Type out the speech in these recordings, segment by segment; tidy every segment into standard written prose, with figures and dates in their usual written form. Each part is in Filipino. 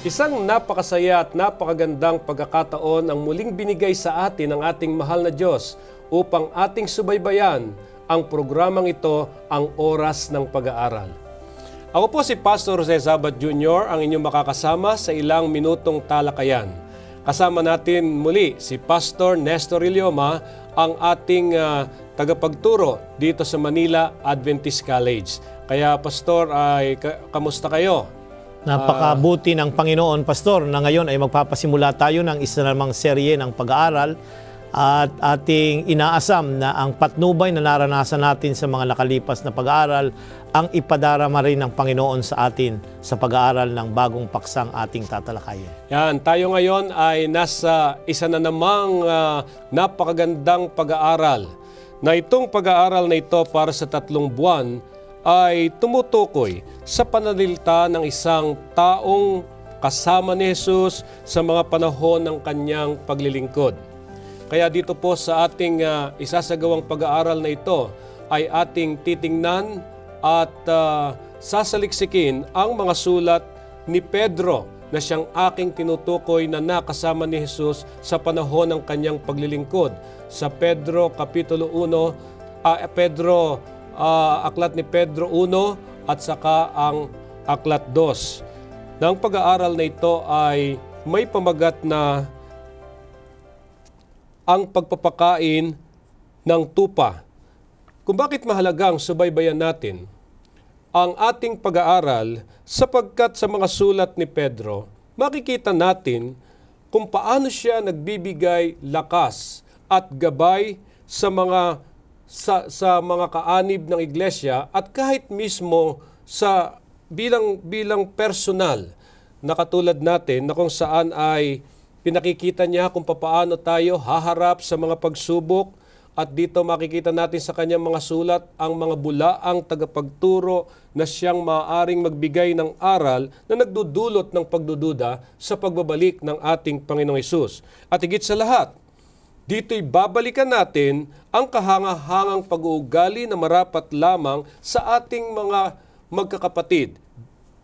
Isang napakasaya at napakagandang pagkakataon ang muling binigay sa atin ng ating mahal na Diyos upang ating subaybayan ang programang ito, ang Oras ng Pag-aaral. Ako po si Pastor Jose Zabat Jr., ang inyong makakasama sa ilang minutong talakayan. Kasama natin muli si Pastor Nestor Ilioma, ang ating tagapagturo dito sa Manila Adventist College. Kaya Pastor, kamusta kayo? Napakabuti ng Panginoon, Pastor, na ngayon ay magpapasimula tayo ng isa namang serye ng pag-aaral at ating inaasam na ang patnubay na naranasan natin sa mga nakalipas na pag-aaral ang ipadarama rin ng Panginoon sa atin sa pag-aaral ng bagong paksang ating tatalakayin. Yan, tayo ngayon ay nasa isa na namang napakagandang pag-aaral. Na itong pag-aaral na ito para sa 3 buwan ay tumutukoy sa pananalita ng isang taong kasama ni Jesus sa mga panahon ng kanyang paglilingkod. Kaya dito po sa ating isasagawang pag-aaral na ito ay ating titingnan at sasaliksikin ang mga sulat ni Pedro na siyang aking tinutukoy na nakasama ni Jesus sa panahon ng kanyang paglilingkod. Sa Pedro Kapitulo 1, aklat ni Pedro 1 at saka ang aklat 2. Ang pag-aaral na ito ay may pamagat na ang pagpapakain ng tupa. Kung bakit mahalagang subaybayan natin ang ating pag-aaral sapagkat sa mga sulat ni Pedro, makikita natin kung paano siya nagbibigay lakas at gabay sa mga kaanib ng iglesia at kahit mismo sa bilang personal na katulad natin na kung saan ay pinakikita niya kung paano tayo haharap sa mga pagsubok at dito makikita natin sa kanyang mga sulat ang mga bulaang tagapagturo na siyang maaaring magbigay ng aral na nagdudulot ng pagdududa sa pagbabalik ng ating Panginoong Hesus. At higit sa lahat, dito'y babalikan natin ang kahangahangang pag-uugali na marapat lamang sa ating mga magkakapatid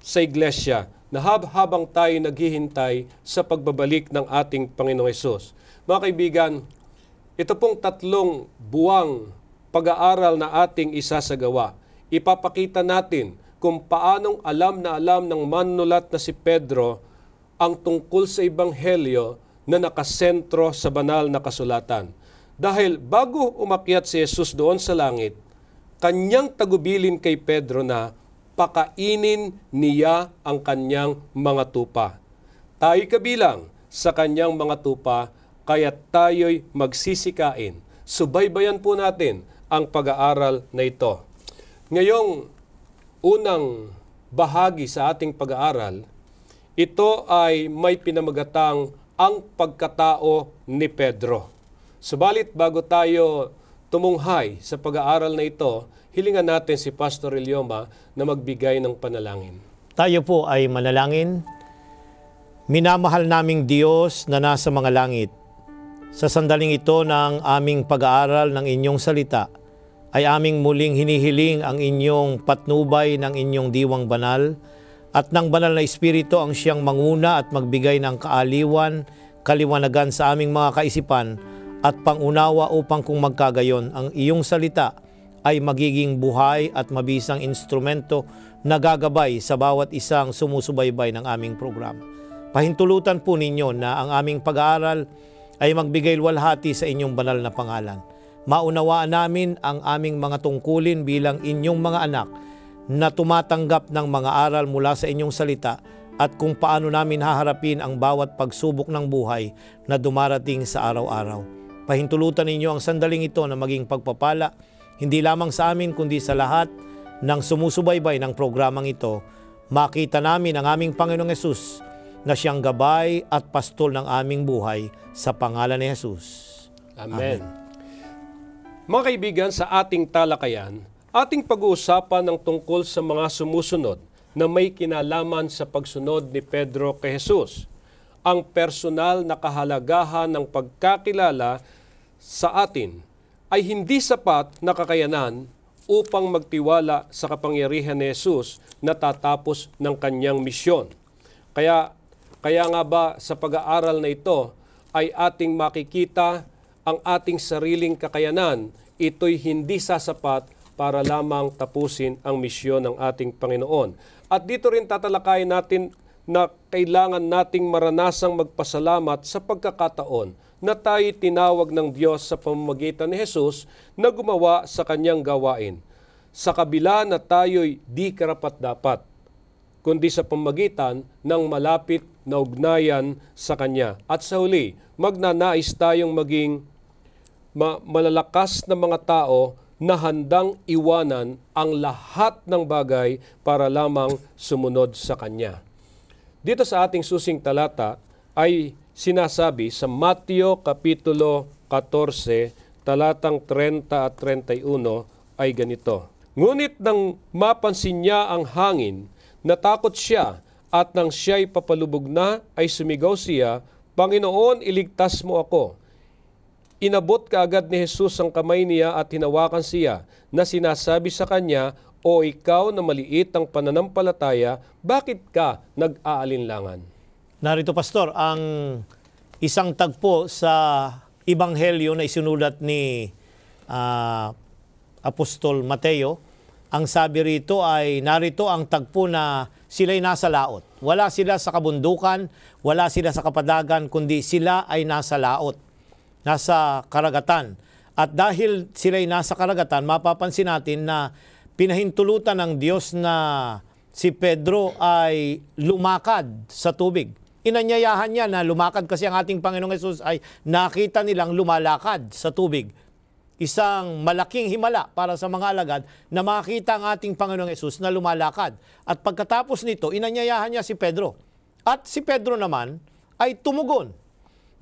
sa iglesia na habang tayo naghihintay sa pagbabalik ng ating Panginoong Hesus. Mga kaibigan, ito pong 3 buwang pag-aaral na ating isasagawa. Ipapakita natin kung paanong alam ng manunulat na si Pedro ang tungkol sa Ebanghelyo na nakasentro sa banal na kasulatan. Dahil bago umakyat si Jesus doon sa langit, kanyang tagubilin kay Pedro na pakainin niya ang kanyang mga tupa. Tayo'y kabilang sa kanyang mga tupa, kaya tayo'y magsisikain. Subaybayan po natin ang pag-aaral na ito. Ngayong unang bahagi sa ating pag-aaral, ito ay may pinamagatang ang pagkatao ni Pedro. Subalit bago tayo tumunghay sa pag-aaral na ito, hilingan natin si Pastor Ilioma na magbigay ng panalangin. Tayo po ay manalangin. Minamahal naming Diyos na nasa mga langit, sa sandaling ito ng aming pag-aaral ng inyong salita, ay aming muling hinihiling ang inyong patnubay ng inyong diwang banal at ng banal na Espiritu ang siyang manguna at magbigay ng kaaliwan, kaliwanagan sa aming mga kaisipan at pangunawa upang kung magkagayon ang iyong salita ay magiging buhay at mabisang instrumento na gagabay sa bawat isang sumusubaybay ng aming programa. Pahintulutan po ninyo na ang aming pag-aaral ay magbigay luwalhati sa inyong banal na pangalan. Maunawaan namin ang aming mga tungkulin bilang inyong mga anak na tumatanggap ng mga aral mula sa inyong salita at kung paano namin haharapin ang bawat pagsubok ng buhay na dumarating sa araw-araw. Pahintulutan ninyo ang sandaling ito na maging pagpapala, hindi lamang sa amin kundi sa lahat ng sumusubaybay ng programang ito. Makita namin ang aming Panginoong Hesus na siyang gabay at pastol ng aming buhay sa pangalan ni Hesus. Amen. Mga kaibigan, sa ating talakayan, ating pag-uusapan ng tungkol sa mga sumusunod na may kinalaman sa pagsunod ni Pedro kay Jesus. Ang personal na kahalagahan ng pagkakilala sa atin ay hindi sapat na kakayanan upang magtiwala sa kapangyarihan ni Jesus na tatapos ng kanyang misyon. Kaya Kaya nga ba sa pag-aaral na ito ay ating makikita ang ating sariling kakayanan. Ito'y hindi sasapat para lamang tapusin ang misyon ng ating Panginoon. At dito rin tatalakayin natin na kailangan nating maranasang magpasalamat sa pagkakataon na tayo tinawag ng Diyos sa pamamagitan ni Jesus na gumawa sa kanyang gawain. Sa kabila na tayo'y di karapat-dapat, kundi sa pamamagitan ng malapit na ugnayan sa Kanya. At sa huli, magnanais tayong maging malalakas na mga tao na handang iwanan ang lahat ng bagay para lamang sumunod sa Kanya. Dito sa ating susing talata ay sinasabi sa Mateo Kapitulo 14, talatang 30 at 31 ay ganito. Ngunit nang mapansin niya ang hangin, natakot siya at nang siya'y papalubog na ay sumigaw siya, Panginoon, iligtas mo ako. Inabot kaagad ni Jesus ang kamay niya at hinawakan siya na sinasabi sa kanya, O ikaw na maliit ang pananampalataya, bakit ka nag-aalinlangan? Narito, Pastor, ang isang tagpo sa Ebanghelyo na isinulat ni Apostol Mateo. Ang sabi rito ay narito ang tagpo na sila'y nasa laot. Wala sila sa kabundukan, wala sila sa kapadagan, kundi sila ay nasa laot, nasa karagatan. At dahil sila'y nasa karagatan, mapapansin natin na pinahintulutan ng Diyos na si Pedro ay lumakad sa tubig. Inanyayahan niya na lumakad kasi ang ating Panginoong Hesus ay nakita nilang lumalakad sa tubig. Isang malaking himala para sa mga alagad na makita ang ating Panginoong Hesus na lumalakad. At pagkatapos nito, inanyayahan niya si Pedro. At si Pedro naman ay tumugon.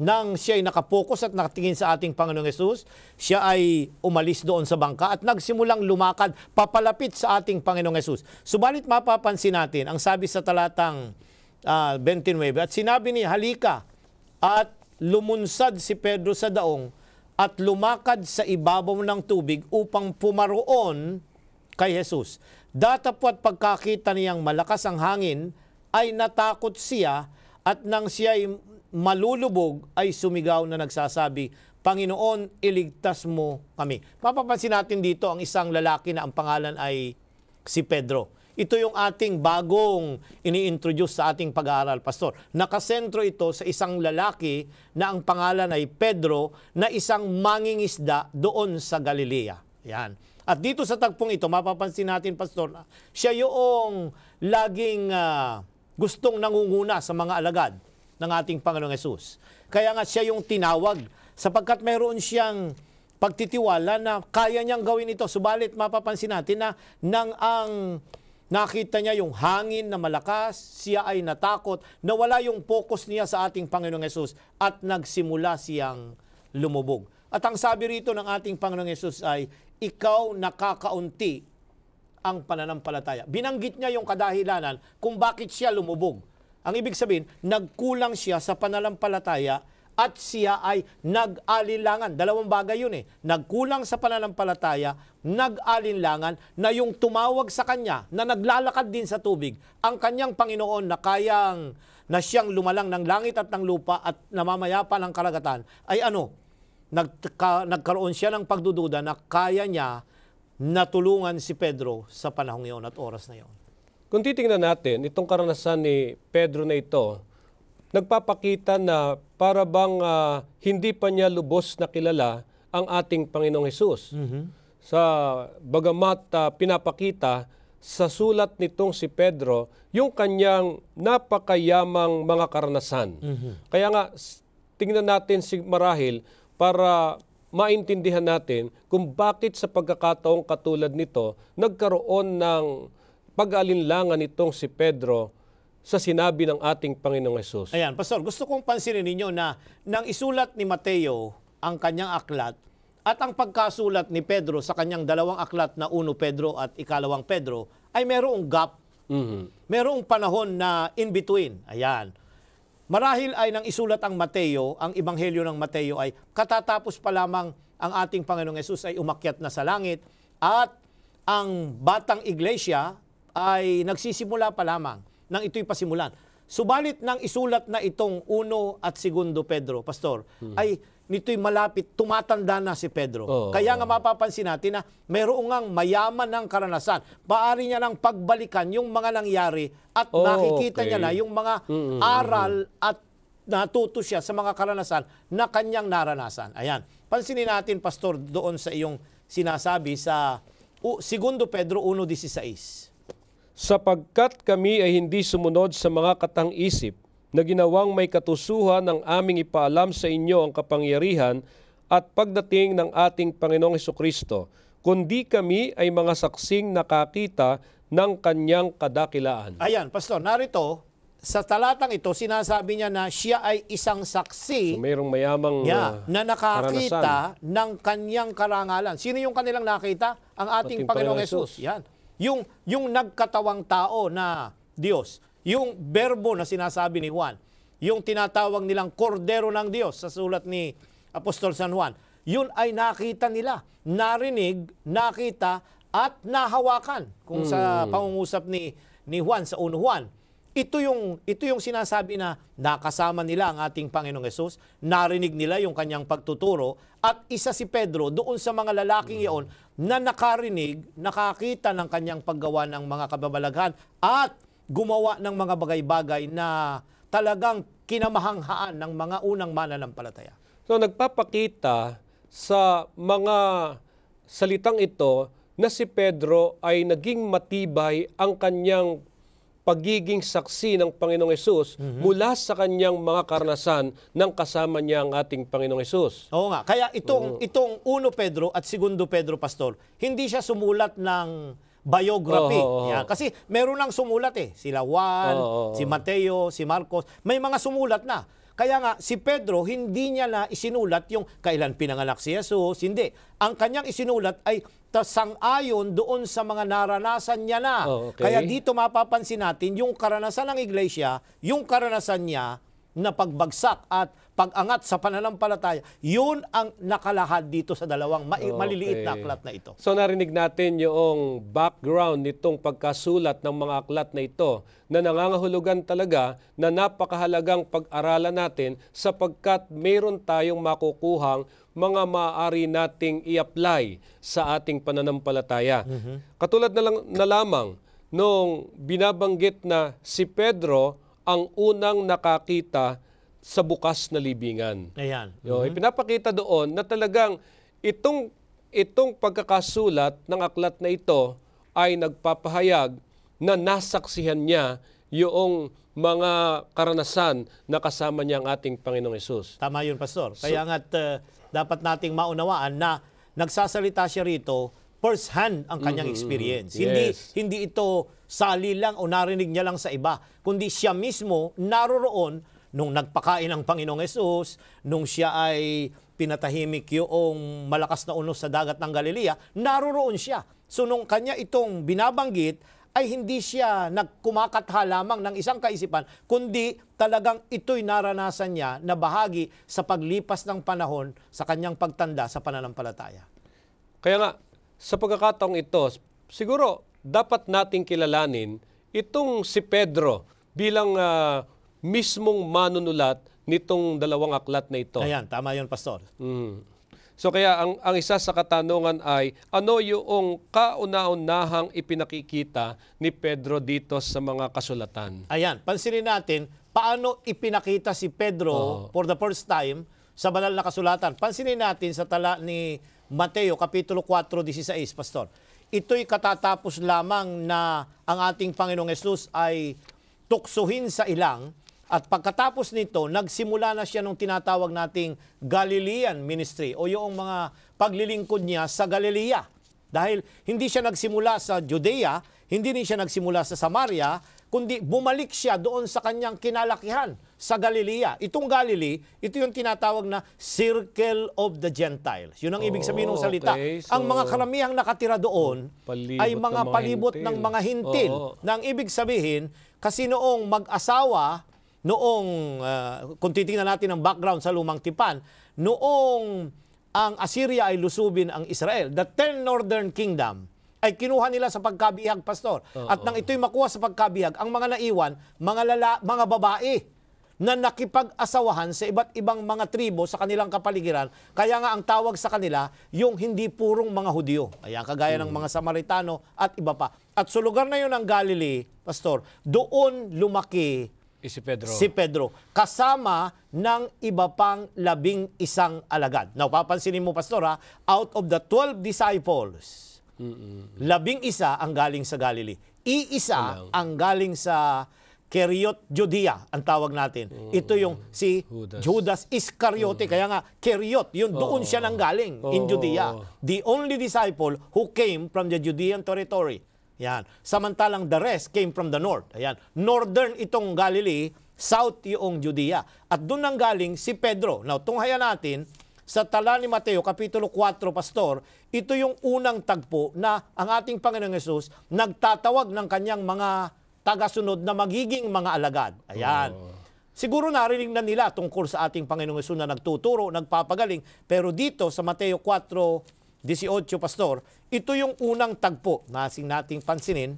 Nang siya ay nakapokus at nakatingin sa ating Panginoong Hesus, siya ay umalis doon sa bangka at nagsimulang lumakad papalapit sa ating Panginoong Hesus. Subalit mapapansin natin, ang sabi sa talatang 29, at sinabi niya, halika, at lumunsad si Pedro sa daong at lumakad sa ibabaw ng tubig upang pumaroon kay Jesus. Datapwat pagkakita niyang malakas ang hangin, ay natakot siya at nang siya ay malulubog ay sumigaw na nagsasabi, Panginoon, iligtas mo kami. Mapapansin natin dito ang isang lalaki na ang pangalan ay si Pedro. Ito yung ating bagong ini-introduce sa ating pag-aaral, Pastor. Nakasentro ito sa isang lalaki na ang pangalan ay Pedro na isang mangingisda doon sa Galilea. Yan. At dito sa tagpong ito, mapapansin natin, Pastor, na siya yung laging gustong nangunguna sa mga alagad ng ating Panginoong Hesus. Kaya nga siya yung tinawag sapagkat mayroon siyang pagtitiwala na kaya niyang gawin ito. Subalit mapapansin natin na nang ang nakita niya yung hangin na malakas, siya ay natakot, nawala yung focus niya sa ating Panginoong Hesus at nagsimula siyang lumubog. At ang sabi rito ng ating Panginoong Hesus ay, ikaw nakakaunti ang pananampalataya. Binanggit niya yung kadahilanan kung bakit siya lumubog. Ang ibig sabihin, nagkulang siya sa pananampalataya at siya ay nag-alinlangan. Dalawang bagay yun eh. Nagkulang sa pananampalataya, nag-alinlangan na yung tumawag sa kanya na naglalakad din sa tubig, ang kanyang Panginoon na na siyang lumalang ng langit at ng lupa at namamayapa ng karagatan, ay nagkaroon siya ng pagdududa na kaya niya natulungan si Pedro sa panahong iyon at oras na iyon. Kung titingnan natin, itong karanasan ni Pedro na ito, nagpapakita na para bang hindi pa niya lubos na kilala ang ating Panginoong Hesus. Sa bagamat pinapakita sa sulat nitong si Pedro yung kanyang napakayamang mga karanasan. Kaya nga, tingnan natin si marahil para maintindihan natin kung bakit sa pagkakataong katulad nito nagkaroon ng pag-alinlangan itong si Pedro sa sinabi ng ating Panginoong Hesus. Ayan, Pastor, gusto kong pansinin ninyo na nang isulat ni Mateo ang kanyang aklat at ang pagkasulat ni Pedro sa kanyang dalawang aklat na 1 Pedro at 2 Pedro ay merong gap. Merong panahon na in between. Ayan. Marahil ay nang isulat ang Mateo, ang Ebanghelyo ng Mateo ay katatapos pa lamang ang ating Panginoong Hesus ay umakyat na sa langit at ang batang iglesia ay nagsisimula pa lamang nang ito'y pasimulan. Subalit nang isulat na itong 1 at 2 Pedro, Pastor, ay nito'y malapit, tumatanda na si Pedro. Oo. Kaya nga mapapansin natin na mayroong ngang mayaman ng karanasan. Paari niya nang pagbalikan yung mga nangyari at nakikita niya na yung mga aral at natuto siya sa mga karanasan na kanyang naranasan. Ayan. Pansinin natin, Pastor, doon sa iyong sinasabi sa 2 Pedro 1:16. Sapagkat kami ay hindi sumunod sa mga katang-isip na ginawang may katusuhan ng aming ipaalam sa inyo ang kapangyarihan at pagdating ng ating Panginoong Hesukristo, kundi kami ay mga saksing nakakita ng kanyang kadakilaan. Ayan, Pastor, narito, sa talatang ito, sinasabi niya na siya ay isang saksi So, mayroong mayamang na nakakita karanasan. ng kanyang karangalan. Sino yung kanilang nakita? Ang ating Ating Panginoong Panginoong Hesus. Yan. Yung nagkatawang tao na Diyos. Yung berbo na sinasabi ni Juan. Yung tinatawag nilang kordero ng Diyos sa sulat ni Apostol San Juan. Yun ay nakita nila, narinig, nakita, at nahawakan. Kung sa pangungusap ni Juan sa 1 Juan. Ito yung sinasabi na nakasama nila ang ating Panginoong Hesus, narinig nila yung kanyang pagtuturo, at isa si Pedro doon sa mga lalaking iyon na nakarinig, nakakita ng kanyang paggawa ng mga kababalaghan at gumawa ng mga bagay-bagay na talagang kinamahanghaan ng mga unang mananampalataya. So nagpapakita sa mga salitang ito na si Pedro ay naging matibay ang kanyang pagiging saksi ng Panginoong Hesus mula sa kanyang mga karanasan ng kasama niya ang ating Panginoong Hesus. Oo nga. Kaya itong 1 Pedro at 2 Pedro, Pastor, hindi siya sumulat ng biography. Yan. Kasi meron nang sumulat Sila Juan, si Mateo, si Marcos. May mga sumulat na. Kaya nga, si Pedro, hindi niya na isinulat yung kailan pinanganak si Jesus. Hindi. Ang kanyang isinulat ay sang-ayon doon sa mga naranasan niya na. Kaya dito mapapansin natin yung karanasan ng iglesia, yung karanasan niya na pagbagsak at pag-angat sa pananampalataya, yun ang nakalahad dito sa dalawang maliliit na aklat na ito. So narinig natin yung background nitong pagkasulat ng mga aklat na ito na nangangahulugan talaga na napakahalagang pag-aralan natin sapagkat mayroon tayong makukuhang mga maaari nating i-apply sa ating pananampalataya. Katulad na lamang nung binabanggit na si Pedro ang unang nakakita sa bukas na libingan. Ayan. Ipinapakita doon na talagang itong pagkakasulat ng aklat na ito ay nagpapahayag na nasaksihan niya yung mga karanasan na kasama niya ang ating Panginoong Hesus. Tama yun, Pastor. Kaya nga't dapat nating maunawaan na nagsasalita siya rito first hand ang kanyang experience. Yes. Hindi ito sali lang o narinig niya lang sa iba, kundi siya mismo naroroon nung nagpakain ang Panginoong Hesus, nung siya ay pinatahimik yung malakas na unos sa dagat ng Galilea, naroroon siya. So nung kanya itong binabanggit, ay hindi siya nagkumakatha lamang ng isang kaisipan, kundi talagang ito'y naranasan niya na bahagi sa paglipas ng panahon sa kanyang pagtanda sa pananampalataya. Kaya nga, sa pagkakataong ito, siguro dapat nating kilalanin itong si Pedro bilang mismong manunulat nitong dalawang aklat na ito. Ayan, tama yun, Pastor. So kaya ang isa sa katanungan ay ano yung kauna-unahang ipinakikita ni Pedro dito sa mga kasulatan? Ayan, pansinin natin paano ipinakita si Pedro for the first time sa banal na kasulatan. Pansinin natin sa tala ni Mateo, Kapitulo 4:16, Pastor. Ito'y katatapos lamang na ang ating Panginoong Hesus ay tuksuhin sa ilang at pagkatapos nito, nagsimula na siya nung tinatawag nating Galilean ministry o yung mga paglilingkod niya sa Galilea. Dahil hindi siya nagsimula sa Judea, hindi rin siya nagsimula sa Samaria, kundi bumalik siya doon sa kanyang kinalakihan sa Galilea. Itong Galilee, ito yung tinatawag na Circle of the Gentiles. Yun ang ibig sabihin ng salita. Okay. So, ang mga karamihang nakatira doon ay mga palibot ng mga hintil. Na ang ibig sabihin, kasi noong mag-asawa, kung titingnan natin ang background sa Lumang Tipan, noong ang Assyria ay lusubin ang Israel, the 10 northern kingdom ay kinuha nila sa pagkabihag, Pastor. At nang ito'y makuha sa pagkabihag, ang mga naiwan, mga babae na nakipag-asawahan sa iba't ibang mga tribo sa kanilang kapaligiran. Kaya nga ang tawag sa kanila, yung hindi purong mga Hudyo. Ayan, kagaya ng mga Samaritano at iba pa. At sa lugar na yun ng Galilee, Pastor, doon lumaki si Pedro, kasama ng iba pang 11 alagad. Now, papansinin mo, Pastor, out of the 12 disciples, 11 ang galing sa Galilee. Iisa ang galing sa Keriot, Judea, ang tawag natin. Ito yung si Judas Iscariote. Kaya nga, Keriot, yun, doon siya nanggaling in Judea. The only disciple who came from the Judean territory. Yan. Samantalang the rest came from the north. Ayan. Northern itong Galilee, south yung Judea. At doon nanggaling si Pedro. Now, tunghayan natin, sa tala ni Mateo, Kapitulo 4, Pastor, ito yung unang tagpo na ang ating Panginoong Hesus nagtatawag ng kanyang mga tagasunod na magiging mga alagad. Ayan. Siguro narinig na nila tungkol sa ating Panginoong Hesus na nagtuturo, nagpapagaling, pero dito sa Mateo 4:18, Pastor, ito yung unang tagpo na nating pansinin.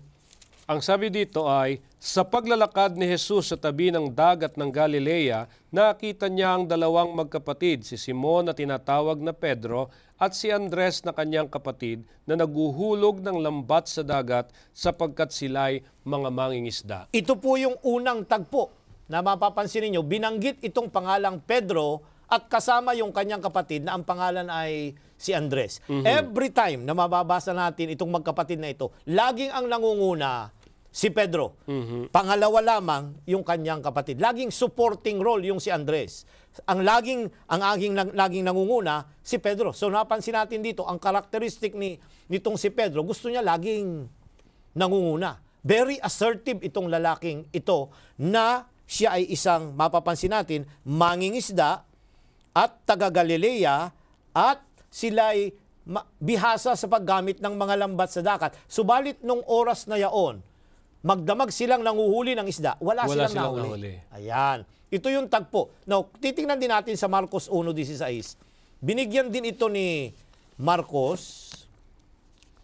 Ang sabi dito ay, sa paglalakad ni Jesus sa tabi ng dagat ng Galilea, nakita niya ang dalawang magkapatid, si Simon na tinatawag na Pedro at si Andres na kanyang kapatid na naguhulog ng lambat sa dagat sapagkat sila'y mga mangingisda. Ito po yung unang tagpo na mapapansin niyo, binanggit itong pangalang Pedro at kasama yung kanyang kapatid na ang pangalan ay si Andres. Every time na mababasa natin itong magkapatid na ito, laging ang nangunguna si Pedro. Pangalawa lamang yung kanyang kapatid. Laging supporting role yung si Andres. Ang laging nangunguna si Pedro. So napansin natin dito, ang karakteristik nitong si Pedro, gusto niya laging nangunguna. Very assertive itong lalaking ito na siya ay isang, mapapansin natin, mangingisda at taga-Galilea at sila'y bihasa sa paggamit ng mga lambat sa dagat. Subalit nung oras na yaon, magdamag silang nanguhuli ng isda, wala silang nahuli. Ayan. Ito yung tagpo. Now, titingnan din natin sa Marcos 1:16. Binigyan din ito ni Marcos,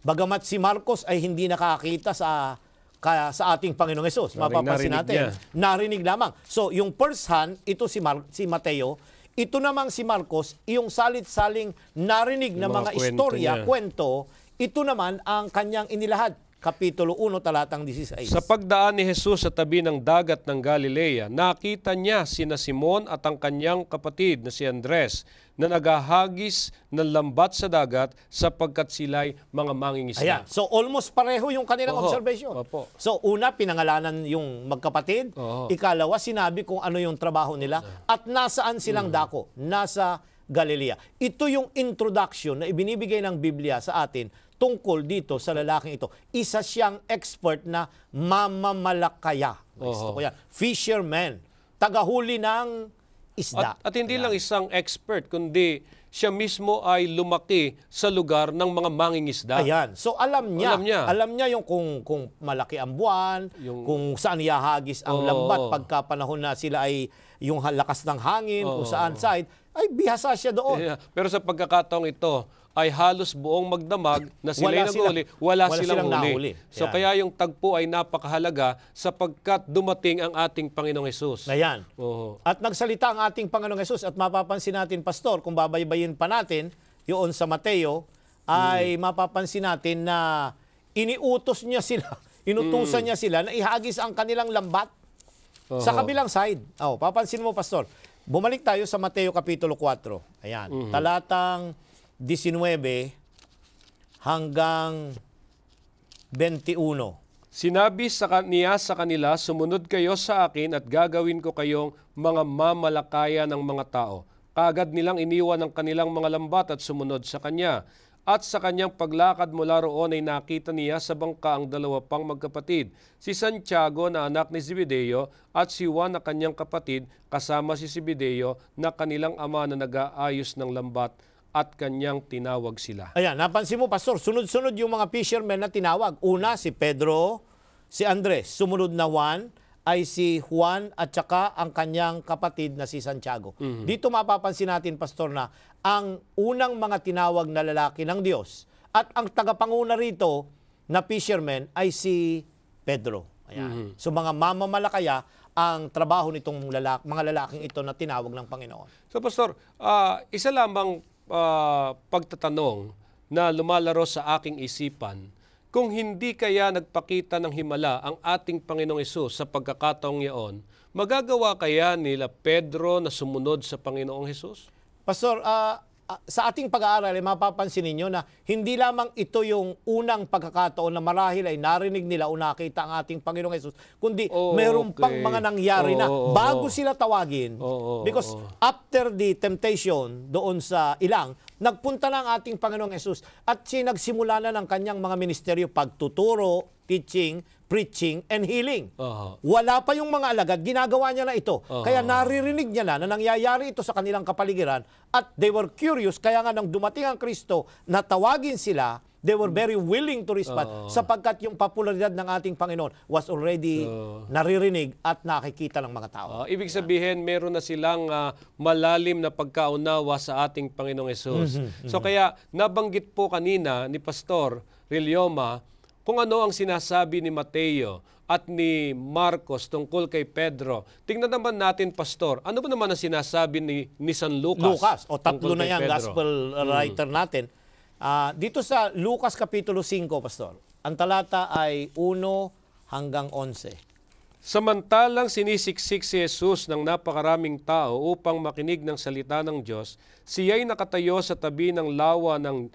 bagamat si Marcos ay hindi nakakita sa ating Panginoong Hesus. Mapapansin natin. Narinig lamang. So, yung first hand, ito si Mateo. Ito namang si Marcos, yung salit-saling narinig na mga istorya, kwento, ito naman ang kanyang inilahad. Kapitulo 1, talatang 16. Sa pagdaan ni Jesus sa tabi ng dagat ng Galilea, nakita niya sina Simon at ang kanyang kapatid na si Andres na naghahagis ng lambat sa dagat sapagkat sila'y mga mangingisda. Ayan. So almost pareho yung kanilang observation. So una, pinangalanan yung magkapatid. Ikalawa, sinabi kung ano yung trabaho nila at nasaan silang dako. Nasa Galilea. Ito yung introduction na ibinibigay ng Biblia sa atin tungkol dito sa lalaking ito. Isa siyang expert na mamamalakaya. Gusto ko yan. Fisherman. Tagahuli ng isda. At hindi lang isang expert, kundi siya mismo ay lumaki sa lugar ng mga mangingisda. Ayan. So alam niya. Alam niya yung kung malaki ang buwan, kung saan ihahagis ang lambat pagka panahon na sila ay yung lakas ng hangin, kung saan side, ay bihasa siya doon. Pero sa pagkakataong ito, ay halos buong magdamag na sila'y naghuli, wala silang nahuli. So kaya yung tagpo ay napakahalaga sapagkat dumating ang ating Panginoong Hesus. Ayan. At nagsalita ang ating Panginoong Hesus at mapapansin natin, Pastor, kung babaybayin pa natin, yun sa Mateo, ay mapapansin natin na iniutos niya sila, inutusan niya sila na ihagis ang kanilang lambat sa kabilang side. Papansin mo, Pastor, bumalik tayo sa Mateo Kapitulo 4. Ayan. Talatang 19 hanggang 21. Sinabi niya sa kanila, sumunod kayo sa akin at gagawin ko kayong mga mamalakaya ng mga tao. Kaagad nilang iniwan ang kanilang mga lambat at sumunod sa kanya. At sa kanyang paglakad mula roon ay nakita niya sa bangka ang dalawa pang magkapatid, si Santiago na anak ni Zebedeo at si Juan na kanyang kapatid, kasama si Zebedeo na kanilang ama na nag-aayos ng lambat, at kanyang tinawag sila. Ayan, napansin mo, Pastor, sunod-sunod yung mga fishermen na tinawag. Una, si Pedro, si Andres. Sumunod na Juan ay si Juan at saka ang kanyang kapatid na si Santiago. Dito mapapansin natin, Pastor, na ang unang mga tinawag na lalaki ng Diyos at ang tagapanguna rito na fisherman ay si Pedro. Ayan. So mga mamamalakaya ang trabaho nitong mga lalaking ito na tinawag ng Panginoon. So Pastor, isa lamang pagtatanong na lumalaro sa aking isipan, kung hindi kaya nagpakita ng himala ang ating Panginoong Hesus sa pagkakataong iyon, magagawa kaya nila Pedro na sumunod sa Panginoong Hesus? Pastor, sa ating pag-aaral, mapapansin ninyo na hindi lamang ito yung unang pagkakataon na marahil ay narinig nila o nakita ang ating Panginoong Hesus, kundi mayroon pang mga nangyari na bago sila tawagin. Because after the temptation doon sa ilang, nagpunta na ang ating Panginoong Hesus at nagsimula na ng kanyang mga ministeryo, pagtuturo, teaching, preaching, and healing. Wala pa yung mga alagad, ginagawa niya na ito. Kaya naririnig niya na nangyayari ito sa kanilang kapaligiran at they were curious, kaya nga nang dumating ang Kristo, natawagin sila, they were very willing to respond sapagkat yung popularidad ng ating Panginoon was already naririnig at nakikita ng mga tao. Ibig sabihin, meron na silang malalim na pagkaunawa sa ating Panginoong Hesus. So kaya nabanggit po kanina ni Pastor Rillioma kung ano ang sinasabi ni Mateo at ni Marcos tungkol kay Pedro. Tingnan naman natin, Pastor, ano ba naman ang sinasabi ni San Lucas? Tatlo na yan, gospel writer natin. Dito sa Lucas Kapitulo 5, Pastor, ang talata ay 1 hanggang 11. Samantalang sinisiksik si Jesus ng napakaraming tao upang makinig ng salita ng Diyos, siya'y nakatayo sa tabi ng lawa ng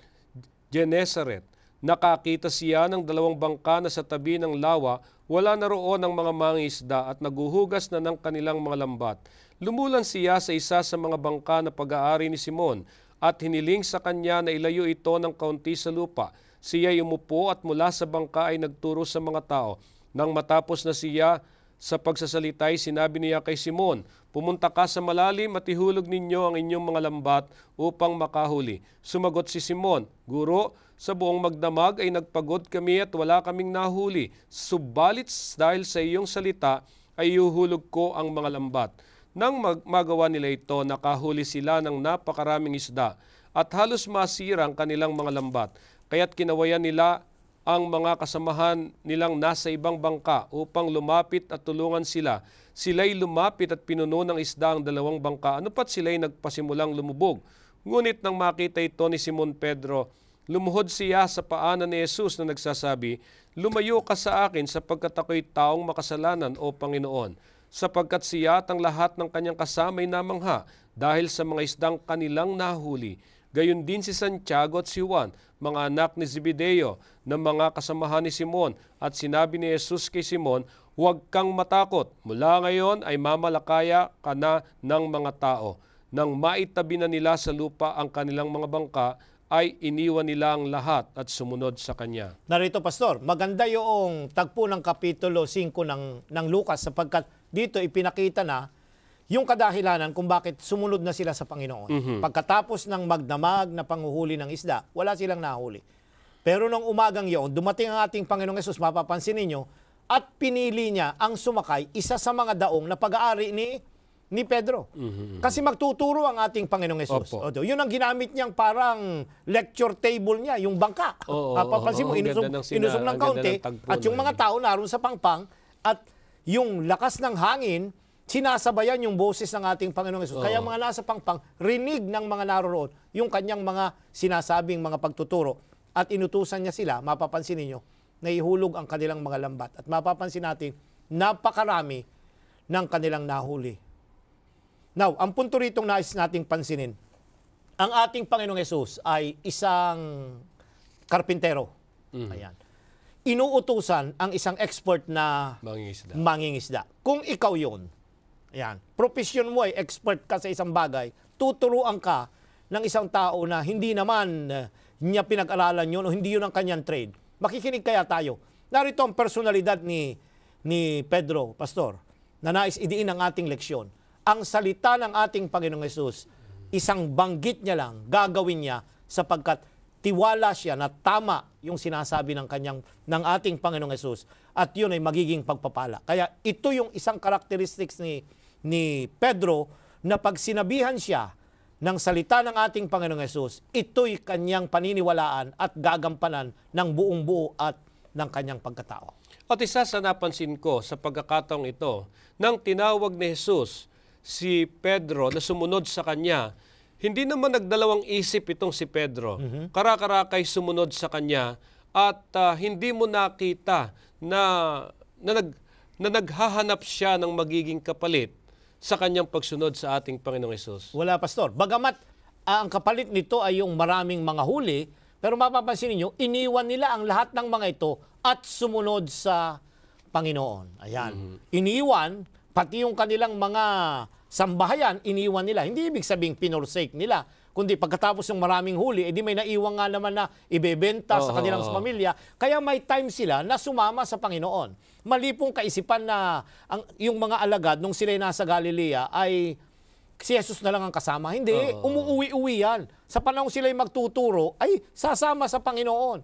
Genesaret. Nakakita siya ng dalawang bangka na sa tabi ng lawa, wala na roon ang mga mangingisda at naguhugas na ng kanilang mga lambat. Lumulan siya sa isa sa mga bangka na pag-aari ni Simon at hiniling sa kanya na ilayo ito ng kaunti sa lupa. Siya'y umupo at mula sa bangka ay nagturo sa mga tao. Nang matapos na siya sa pagsasalitay, sinabi niya kay Simon, pumunta ka sa malalim at ihulog ninyo ang inyong mga lambat upang makahuli. Sumagot si Simon, Guro, sa buong magdamag ay nagpagod kami at wala kaming nahuli. Subalit dahil sa iyong salita ay ihuhulog ko ang mga lambat. Nang magawa nila ito, nakahuli sila ng napakaraming isda at halos masira ang kanilang mga lambat. Kaya't kinawayan nila ang mga kasamahan nilang nasa ibang bangka upang lumapit at tulungan sila. Sila'y lumapit at pinuno ng isda ang dalawang bangka. Ano pat sila'y nagpasimulang lumubog. Ngunit nang makita ito ni Simon Pedro, lumuhod siya sa paanan ni Jesus na nagsasabi, Lumayo ka sa akin sapagkat ako'y taong makasalanan o Panginoon. Sapagkat siya at ang lahat ng kanyang kasama'y namangha dahil sa mga isdang kanilang nahuli. Gayon din si Santiago at si Juan, mga anak ni Zebedeo, na mga kasamahan ni Simon. At sinabi ni Jesus kay Simon, Huwag kang matakot, mula ngayon ay mamalakaya ka na ng mga tao. Nang maitabi na nila sa lupa ang kanilang mga bangka, ay iniwan nila ang lahat at sumunod sa Kanya. Narito, Pastor, maganda yung tagpo ng Kapitulo 5 ng Lucas sapagkat dito ipinakita na yung kadahilanan kung bakit sumunod na sila sa Panginoon. Pagkatapos ng magdamag na panghuhuli ng isda, wala silang nahuli. Pero nung umagang yun, dumating ang ating Panginoong Hesus, mapapansin ninyo, at pinili niya ang sumakay, isa sa mga daong na pag-aari ni Pedro. Kasi magtuturo ang ating Panginoong Hesus. Yun ang ginamit niyang parang lecture table niya, yung bangka. Papansin mo, inusog ng kaunti, at yung mga tao naroon sa pangpang, at yung lakas ng hangin, sinasabayan yung boses ng ating Panginoong Hesus. Kaya mga nasa pangpang, rinig ng mga naroon yung kanyang mga sinasabing mga pagtuturo. At inutusan niya sila, mapapansin ninyo, na ihulog ang kanilang mga lambat. At mapapansin natin, napakarami ng kanilang nahuli. Now, ang punto ritong nais nating pansinin, ang ating Panginoong Hesus ay isang karpintero. Ayan. Inuutusan ang isang expert na mangingisda. Kung ikaw yun, ayan, profession mo ay expert ka sa isang bagay, tuturuan ka ng isang tao na hindi naman niya pinag-aralan yun o hindi yun ang kanyang trade. Makikinig kaya tayo. Narito ang personalidad ni Pedro, Pastor, na nais idiin ang ating leksyon. Ang salita ng ating Panginoong Hesus, isang banggit niya lang, gagawin niya sapagkat tiwala siya na tama yung sinasabi ng ating Panginoong Hesus at yun ay magiging pagpapala. Kaya ito yung isang characteristics ni Pedro na pag sinabihan siya ng salita ng ating Panginoong Hesus, ito'y kanyang paniniwalaan at gagampanan ng buong buo at ng kanyang pagkatao. At isa sa napansin ko sa pagkakataong ito, nang tinawag ni Jesus si Pedro na sumunod sa kanya, hindi naman nagdalawang isip itong si Pedro. Karakarakay sumunod sa kanya at hindi mo nakita na naghahanap siya ng magiging kapalit sa kanyang pagsunod sa ating Panginoong Hesus. Wala, Pastor. Bagamat ang kapalit nito ay yung maraming mga huli, pero mapapansin ninyo, iniwan nila ang lahat ng mga ito at sumunod sa Panginoon. Ayan. Iniwan, pati yung kanilang mga sambahayan, iniwan nila. Hindi ibig sabing pinorsake nila, kundi pagkatapos ng maraming huli, edi may naiwan nga naman na ibebenta sa kanilang pamilya. Kaya may time sila na sumama sa Panginoon. Mali pong kaisipan na yung mga alagad nung sila'y nasa Galilea ay si Jesus na lang ang kasama. Hindi, umuuwi-uwi yan. Sa panahon sila'y magtuturo, ay sasama sa Panginoon.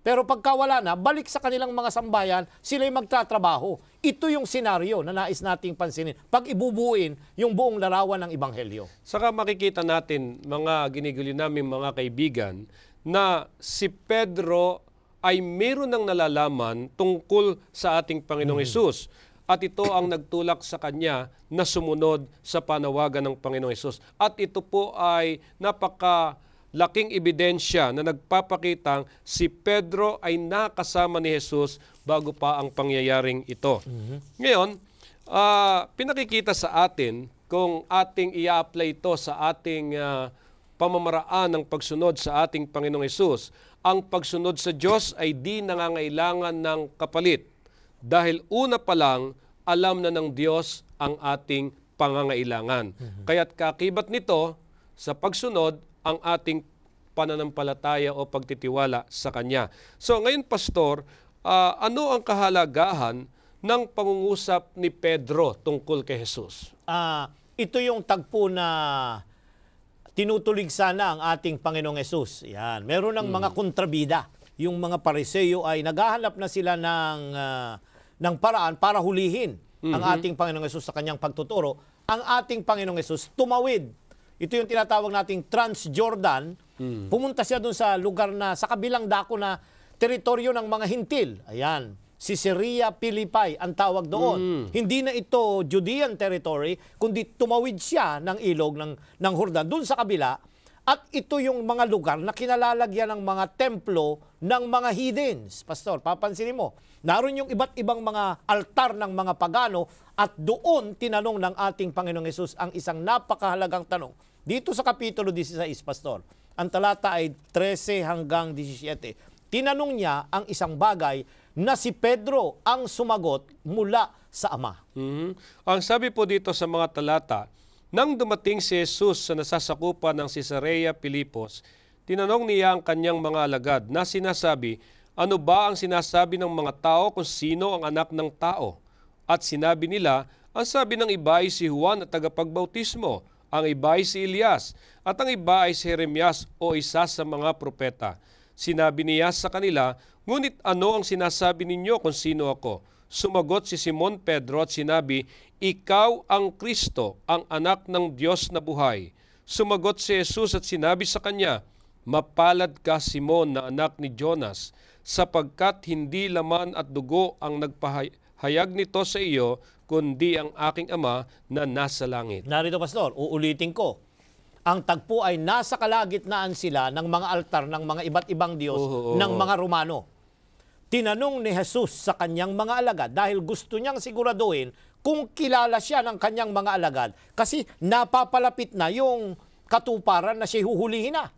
Pero pagka wala na, balik sa kanilang mga sambayan, sila'y magtatrabaho. Ito yung senaryo na nais nating pansinin pag ibubuin yung buong larawan ng Ebanghelyo. Saka makikita natin, mga ginigulyo namin mga kaibigan, na si Pedro ay meron ng nalalaman tungkol sa ating Panginoong Hesus. At ito ang nagtulak sa kanya na sumunod sa panawagan ng Panginoong Hesus. At ito po ay napakalaking ebidensya na nagpapakitang si Pedro ay nakasama ni Jesus bago pa ang pangyayaring ito. Ngayon, pinakikita sa atin kung ating i-apply ito sa ating pamamaraan ng pagsunod sa ating Panginoong Hesus. Ang pagsunod sa Diyos ay di nangangailangan ng kapalit. Dahil una pa lang, alam na ng Diyos ang ating pangangailangan. Kaya't kakibat nito sa pagsunod ang ating pananampalataya o pagtitiwala sa Kanya. So ngayon, Pastor, ano ang kahalagahan ng pangungusap ni Pedro tungkol kay Jesus? Ito yung tagpo na tinutulig sana ang ating Panginoong Hesus. Yan. Meron ng mga kontrabida. Yung mga Pariseo ay naghahanap na sila ng paraan para hulihin ang ating Panginoong Hesus sa kanyang pagtuturo. Ang ating Panginoong Hesus tumawid. Ito yung tinatawag nating Transjordan. Pumunta siya dun sa lugar na sa kabilang dako na teritoryo ng mga Hintil. Ayan. Caesarea Philippi ang tawag doon. Hindi na ito Judean territory, kundi tumawid siya ng ilog ng Jordan dun sa kabila. At ito yung mga lugar na kinalalagyan ng mga templo ng mga heathens. Pastor, papansinin mo, naroon yung iba't ibang mga altar ng mga pagano at doon tinanong ng ating Panginoong Hesus ang isang napakahalagang tanong. Dito sa Kapitulo 16, Pastor, ang talata ay 13 hanggang 17. Tinanong niya ang isang bagay na si Pedro ang sumagot mula sa Ama. Ang sabi po dito sa mga talata, nang dumating si Jesus sa nasasakupan ng Caesarea Philipos, tinanong niya ang kanyang mga alagad na sinasabi, ano ba ang sinasabi ng mga tao kung sino ang anak ng tao? At sinabi nila, ang sabi ng iba ay si Juan at tagapagbautismo, ang iba ay si Elias, at ang iba ay si Jeremias o isa sa mga propeta. Sinabi niya sa kanila, ngunit ano ang sinasabi ninyo kung sino ako? Sumagot si Simon Pedro at sinabi, ikaw ang Kristo, ang anak ng Diyos na buhay. Sumagot si Jesus at sinabi sa kanya, mapalad ka Simon na anak ni Jonas, sapagkat hindi laman at dugo ang nagpahayag nito sa iyo, kundi ang aking Ama na nasa langit. Narito, Pastor, uulitin ko. Ang tagpo ay nasa kalagitnaan sila ng mga altar ng mga iba't ibang Diyos ng mga Romano. Tinanong ni Jesus sa kanyang mga alagad dahil gusto niyang siguraduhin kung kilala siya ng kanyang mga alagad kasi napapalapit na yung katuparan na siya huhulihin na.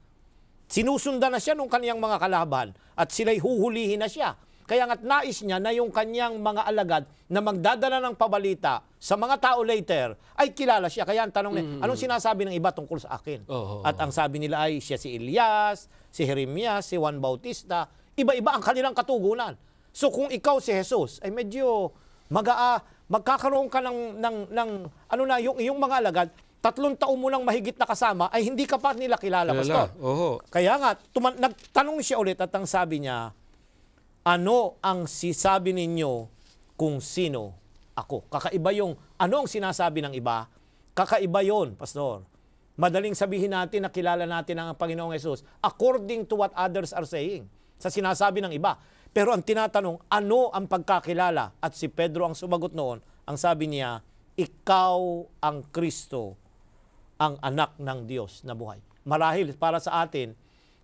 Sinusundan na siya ng kanyang mga kalaban at sila'y huhulihin na siya. Kaya nga't nais niya na yung kanyang mga alagad na magdadala ng pabalita sa mga tao later ay kilala siya. Kaya ang tanong niya, anong sinasabi ng iba tungkol sa akin? At ang sabi nila ay siya si Elias, si Jeremias, si Juan Bautista. Iba-iba ang kanilang katugunan. So kung ikaw si Jesus, ay medyo magkakaroon ka yung mga alagad, 3 taon mo nang mahigit na kasama, ay hindi ka pa nila kilala, Pastor. Kaya nga, nagtanong siya ulit at ang sabi niya, ano ang sisabi ninyo kung sino ako? Kakaiba yung, ano ang sinasabi ng iba? Kakaiba yon, Pastor. Madaling sabihin natin na kilala natin ang Panginoong Hesus according to what others are saying. Sa sinasabi ng iba. Pero ang tinatanong, ano ang pagkakilala? At si Pedro ang sumagot noon, ang sabi niya, ikaw ang Kristo, ang anak ng Diyos na buhay. Marahil para sa atin,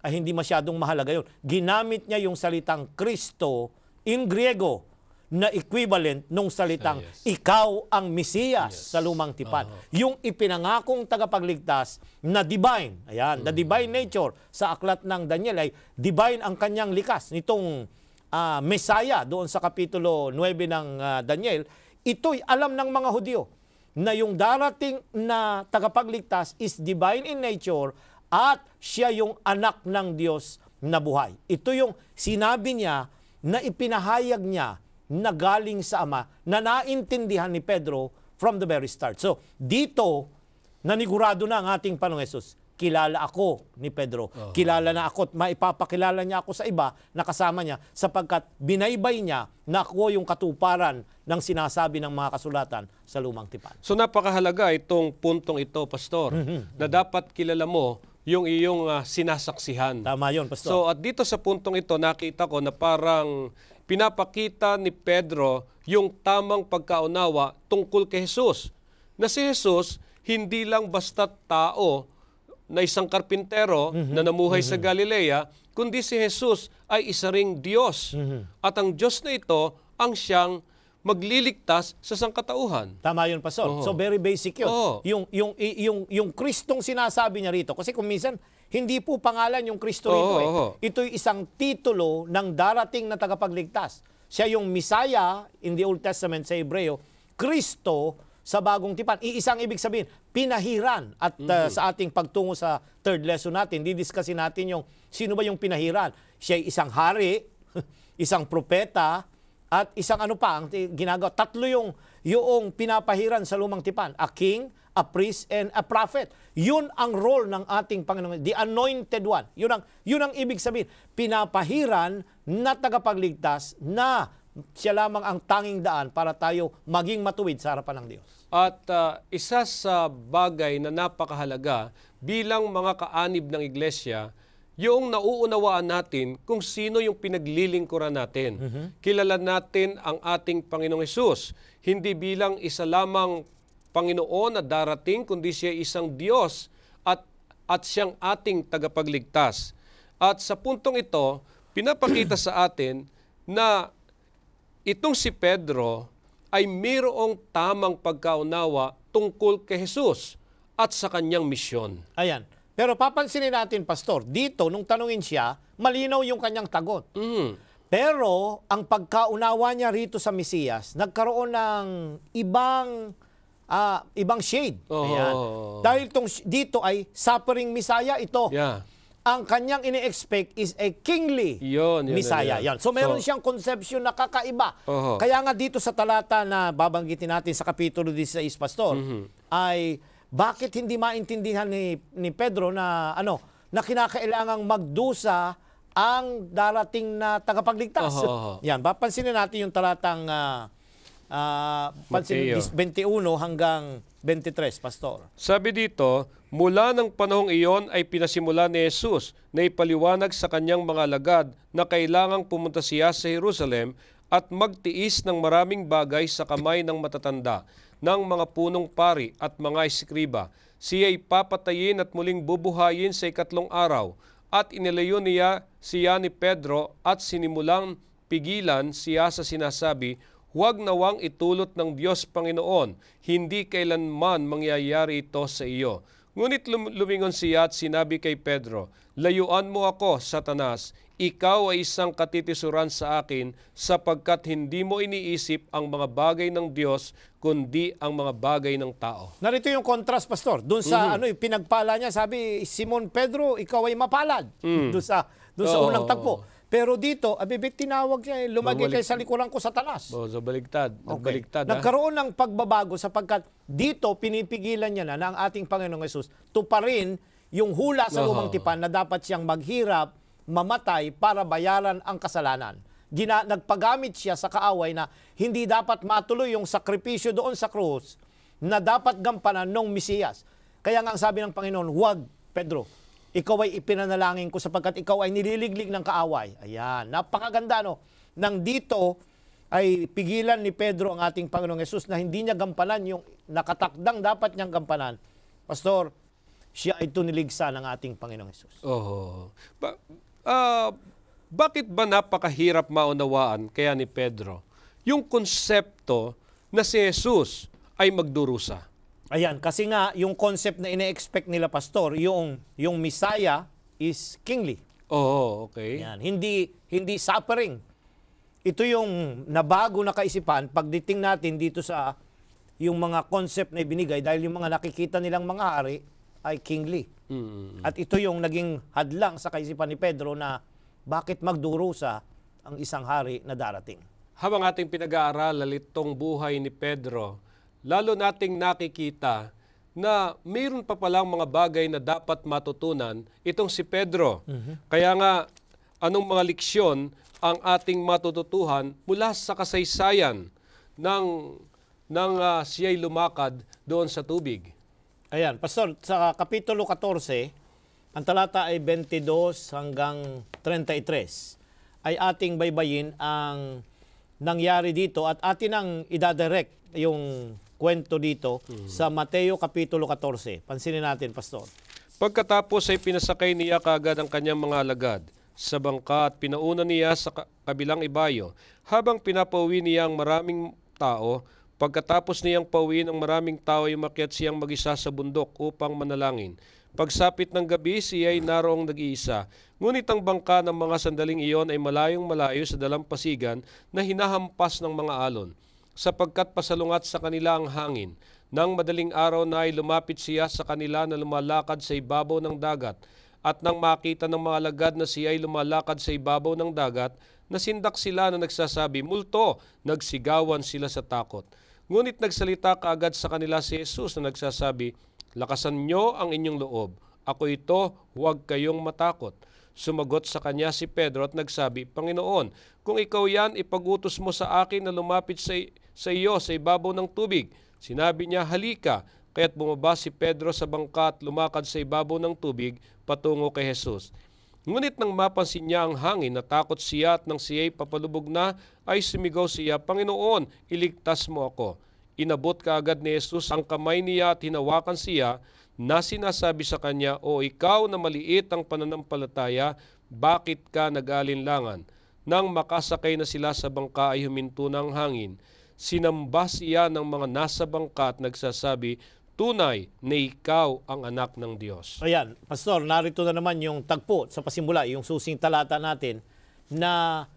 ay hindi masyadong mahalaga yun. Ginamit niya yung salitang Kristo in Griego na equivalent nung salitang ikaw ang Mesiyas sa lumang tipan. Yung ipinangakong tagapagligtas na divine. Ayan, the divine nature sa aklat ng Daniel ay divine ang kanyang likas. Nitong Messiah doon sa kapitulo 9 ng Daniel, ito'y alam ng mga Hudyo na yung darating na tagapagligtas is divine in nature at siya yung anak ng Diyos na buhay. Ito yung sinabi niya na ipinahayag niya na galing sa Ama, na naintindihan ni Pedro from the very start. So, dito, nanigurado na ang ating Panginoong Hesus. Kilala ako ni Pedro. Kilala na ako at maipapakilala niya ako sa iba na kasama niya sapagkat binaybay niya na ako yung katuparan ng sinasabi ng mga kasulatan sa lumang tipan. So napakahalaga itong puntong ito, Pastor, na dapat kilala mo yung iyong sinasaksihan. Tama yun, Pastor. So at dito sa puntong ito, nakita ko na parang pinapakita ni Pedro yung tamang pagkaunawa tungkol kay Jesus. Na si Jesus, hindi lang basta tao na isang karpintero na namuhay sa Galilea, kundi si Jesus ay isa ring Diyos. At ang Diyos na ito ang siyang magliligtas sa sangkatauhan. Tama yun, Pastor. So very basic yun. Yung Kristong sinasabi niya rito. Kasi kung minsan, hindi po pangalan yung Kristo rito. Ito'y isang titulo ng darating na tagapagligtas. Siya yung Messiah in the Old Testament sa Hebreo, Kristo sa bagong tipan. Iisang ibig sabihin, pinahiran. At sa ating pagtungo sa third lesson natin, didiscusin natin yung sino ba yung pinahiran. Siya ay isang hari, isang propeta, at isang ano pa ang ginagawa. Tatlo yung pinapahiran sa lumang tipan. A king, a priest, and a prophet. Yun ang role ng ating Panginoon. The anointed one. Yun ang ibig sabihin. Pinapahiran na tagapagligtas na siya lamang ang tanging daan para tayo maging matuwid sa harapan ng Diyos. At isa sa bagay na napakahalaga bilang mga kaanib ng iglesia, yung nauunawaan natin kung sino yung pinaglilingkuran natin. Kilala natin ang ating Panginoong Hesus, hindi bilang isa lamang Panginoon na darating, kundi siya isang Diyos at siyang ating tagapagligtas. At sa puntong ito, pinapakita sa atin na itong si Pedro ay mayroong tamang pagkaunawa tungkol kay Hesus at sa kanyang misyon. Ayan. Pero papansinin natin, Pastor, dito, nung tanungin siya, malinaw yung kanyang tagot. Pero, ang pagkaunawa niya rito sa Mesiyas, nagkaroon ng ibang shade. Ayan. Dahil dito ay suffering Messiah ito. Ang kanyang ini-expect is a kingly Messiah. Yan. So, meron siyang conception na kakaiba. Kaya nga dito sa talata na babanggitin natin sa Kapitulo 16, Pastor, ay bakit hindi maintindihan ni Pedro na kinakailangang magdusa ang darating na tagapagligtas. Yan, papansinin natin yung talatang 21 hanggang 23, Pastor. Sabi dito, mula ng panahong iyon ay pinasimula ni Jesus na ipaliwanag sa kanyang mga alagad na kailangang pumunta siya sa Jerusalem at magtiis ng maraming bagay sa kamay ng matatanda, ng mga punong pari at mga eskriba. Siya'y papatayin at muling bubuhayin sa ikatlong araw. At inilayo niya siya ni Pedro at sinimulang pigilan siya sa sinasabi, huwag nawang itulot ng Diyos Panginoon, hindi kailanman mangyayari ito sa iyo. Ngunit lumingon siya at sinabi kay Pedro, layuan mo ako, Satanas, ikaw ay isang katitisuran sa akin sapagkat hindi mo iniisip ang mga bagay ng Diyos kundi ang mga bagay ng tao. Narito yung contrast, Pastor. Doon sa pinagpala niya, sabi, Simon Pedro, ikaw ay mapalad. Doon sa unang tagpo. Pero dito, tinawag niya, lumagay kayo sa likuran ko, Satanas. So baligtad. Nagbaligtad. Nagkaroon ng pagbabago sapagkat dito pinipigilan niya na ang ating Panginoong Hesus tuparin yung hula sa lumang tipan na dapat siyang maghirap, mamatay para bayaran ang kasalanan. Nagpagamit siya sa kaaway na hindi dapat matuloy yung sakripisyo doon sa krus na dapat gampanan ng Mesiyas. Kaya nga ang sabi ng Panginoon, huwag, Pedro, ikaw ay ipinanalangin ko sapagkat ikaw ay nililiglig ng kaaway. Ayan, napakaganda, no? nang dito ay pigilan ni Pedro ang ating Panginoong Hesus na hindi niya gampanan yung nakatakdang dapat niyang gampanan, Pastor, siya ay tuniligsa ng ating Panginoong Hesus. Oh. Bakit ba napakahirap maunawaan kaya ni Pedro yung konsepto na si Jesus ay magdurusa? Ayan, kasi nga yung concept na ine-expect nila, Pastor, yung Messiah is kingly. Oh, okay. Ayan, hindi suffering. Ito yung nabago na kaisipan pagdating natin dito sa yung mga concept na ibinigay dahil yung mga nakikita nilang mga hari ay kingly. At ito yung naging hadlang sa kaisipan ni Pedro na bakit magdurusa ang isang hari na darating. Habang ating pinag-aaral itong buhay ni Pedro, lalo nating nakikita na mayroon pa palang mga bagay na dapat matutunan itong si Pedro. Kaya nga, anong mga leksyon ang ating matututuhan mula sa kasaysayan ng siya'y lumakad doon sa tubig? Ayan, Pastor, sa Kapitulo 14, ang talata ay 22 hanggang 33, ay ating baybayin ang nangyari dito at atin ang idadirect yung kwento dito sa Mateo Kapitulo 14. Pansinin natin, Pastor. Pagkatapos ay pinasakay niya kaagad ang kanyang mga alagad sa bangka at pinauna niya sa kabilang ibayo habang pinapauwi niya ang maraming tao. Pagkatapos niyang pauwiin ang maraming tao ay umakyat siyang mag-isa sa bundok upang manalangin. Pagsapit ng gabi, siya ay naroong nag-iisa. Ngunit ang bangka ng mga sandaling iyon ay malayong malayo sa dalampasigan na hinahampas ng mga alon, sapagkat pasalungat sa kanila ang hangin. Nang madaling araw na ay lumapit siya sa kanila na lumalakad sa ibabaw ng dagat. At nang makita ng mga alagad na siya ay lumalakad sa ibabaw ng dagat, nasindak sila na nagsasabi, "Multo!" Nagsigawan sila sa takot. Ngunit nagsalita kaagad sa kanila si Jesus na nagsasabi, "Lakasan niyo ang inyong loob. Ako ito, huwag kayong matakot." Sumagot sa kanya si Pedro at nagsabi, "Panginoon, kung ikaw yan, ipagutos mo sa akin na lumapit sa iyo sa ibabaw ng tubig." Sinabi niya, "Halika." Kaya't bumaba si Pedro sa bangka at lumakad sa ibabaw ng tubig patungo kay Jesus. Ngunit nang mapansin niya ang hangin, natakot siya at nang siya'y papalubog na, ay sumigaw siya, "Panginoon, iligtas mo ako." Inabot kaagad ni Jesus ang kamay niya at hinawakan siya na sinasabi sa kanya, "O ikaw na maliit ang pananampalataya, bakit ka nag-alinlangan?" Nang makasakay na sila sa bangka ay huminto ng hangin. Sinamba siya ng mga nasa bangka at nagsasabi, "Tunay na ikaw ang anak ng Diyos." Ayan, Pastor, narito na naman yung tagpo sa pasimula, yung susing talata natin na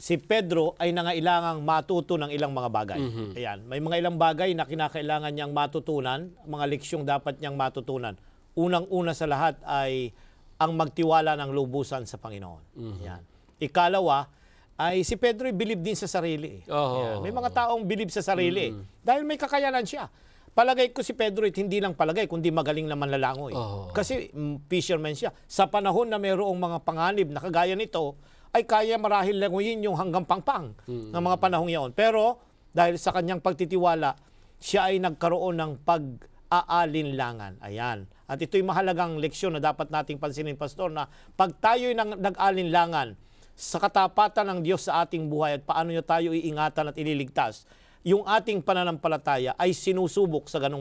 si Pedro ay nangailangang matuto ng ilang mga bagay. Ayan, may mga ilang bagay na kinakailangan niyang matutunan, mga leksyong dapat niyang matutunan. Unang-una sa lahat ay ang magtiwala ng lubusan sa Panginoon. Ayan. Ikalawa, ay si Pedro ay believe din sa sarili. Ayan. May mga taong believe sa sarili dahil may kakayanan siya. Palagay ko si Pedro hindi lang palagay, kundi magaling na manlalangoy. Kasi fisherman siya. Sa panahon na mayroong mga panganib na kagaya nito, ay kaya marahil languyin yung hanggang pangpang ng mga panahong iyon. Pero dahil sa kanyang pagtitiwala, siya ay nagkaroon ng pag-aalinlangan. Ayan. At ito'y mahalagang leksyon na dapat nating pansinin, Pastor, na pag tayo'y nag-alinlangan sa katapatan ng Diyos sa ating buhay at paano niya tayo iingatan at ililigtas, yung ating pananampalataya ay sinusubok sa ganong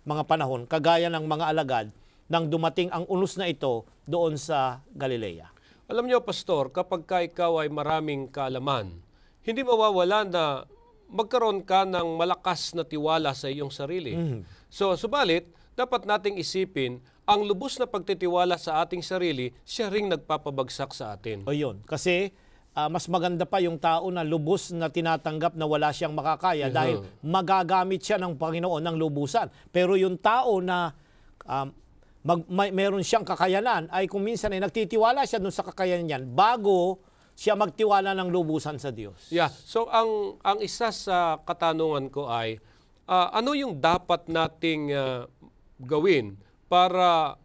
mga panahon, kagaya ng mga alagad nang dumating ang unos na ito doon sa Galilea. Alam niyo, Pastor, kapag ikaw ay maraming kaalaman, hindi mawawala na magkaroon ka ng malakas na tiwala sa iyong sarili. So, subalit, dapat nating isipin, ang lubos na pagtitiwala sa ating sarili, siya ring nagpapabagsak sa atin. O yun, kasi mas maganda pa yung tao na lubos na tinatanggap na wala siyang makakaya dahil magagamit siya ng Panginoon ng lubusan. Pero yung tao na meron siyang kakayanan ay kung minsan ay nagtitiwala siya dun sa kakayanan niyan bago siya magtiwala ng lubusan sa Diyos. Yeah. So ang isa sa katanungan ko ay ano yung dapat nating gawin para